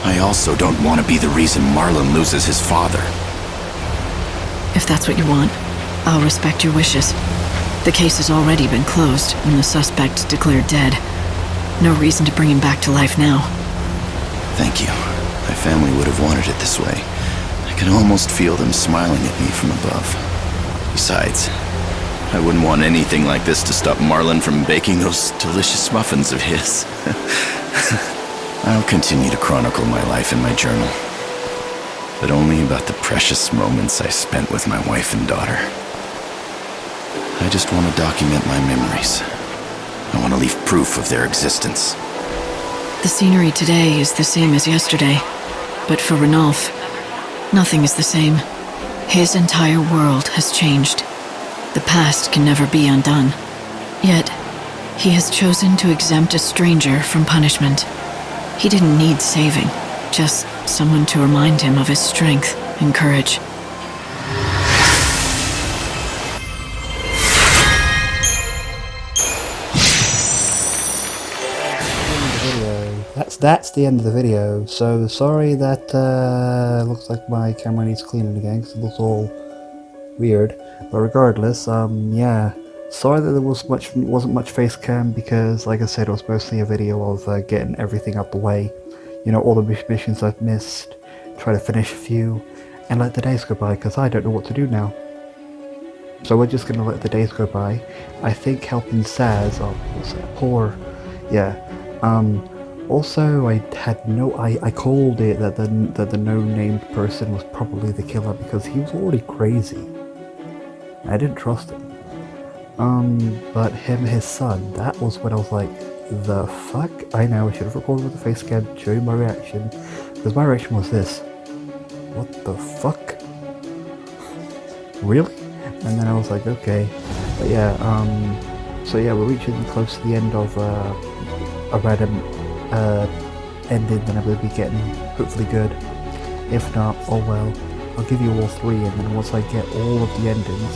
I also don't want to be the reason Marlon loses his father. If that's what you want, I'll respect your wishes. The case has already been closed, and the suspect declared dead. No reason to bring him back to life now. Thank you. My family would have wanted it this way. I can almost feel them smiling at me from above. Besides, I wouldn't want anything like this to stop Marlon from baking those delicious muffins of his. I'll continue to chronicle my life in my journal, but only about the precious moments I spent with my wife and daughter. I just want to document my memories. I want to leave proof of their existence. The scenery today is the same as yesterday, but for Ranulf, nothing is the same. His entire world has changed. The past can never be undone. Yet, he has chosen to exempt a stranger from punishment. He didn't need saving, just someone to remind him of his strength and courage. That's the end of the video. So sorry that looks like my camera needs cleaning again because it looks all weird. But regardless, yeah, sorry that there wasn't much face cam because, like I said, it was mostly a video of getting everything out the way. You know, all the missions I've missed, try to finish a few, and let the days go by because I don't know what to do now. So we're just gonna let the days go by. I think helping Saz, Also, I had no, I called it that the no-named person was probably the killer because he was already crazy. I didn't trust him. But his son, that was when I was like, the fuck? I know, I should have recorded with the face cam, show you my reaction, because my reaction was this. What the fuck? Really? And then I was like, okay. But yeah, so yeah, we're reaching close to the end of a random ending that I will be getting, hopefully good. If not, oh well. I'll give you all 3, and then once I get all of the endings,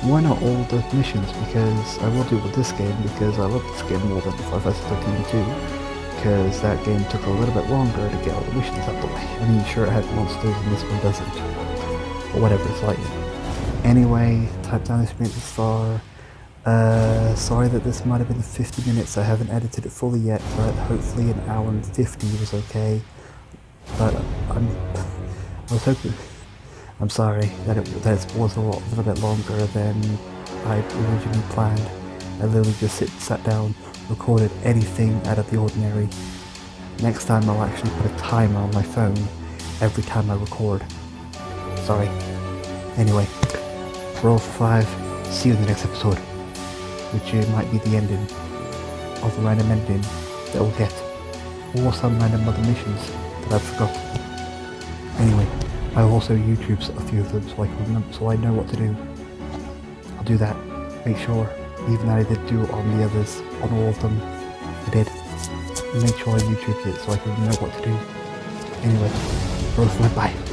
why not all the missions? Because I will do it with this game, because I love this game more than Fantasy XIII 2, because that game took a little bit longer to get all the missions out the way. I mean, sure, it had monsters, and this one doesn't. Or whatever, it's like. Anyway, type down this minute this far. Sorry that this might have been 50 minutes, I haven't edited it fully yet, but hopefully an hour and 50 was okay. But I was hoping, I'm sorry that it was a little bit longer than I originally planned. I literally just sat down, recorded anything out of the ordinary. Next time I'll actually put a timer on my phone every time I record. Sorry. Anyway, roll for 5, see you in the next episode, which might be the ending of the random ending that we'll get, or some random other missions that I've forgotten. Anyway, I'll also YouTube a few of them so I can remember, so I know what to do. I'll do that. Make sure, even though I did do it on the others, on all of them, I did. Make sure I YouTube it so I can know what to do. Anyway, both went bye.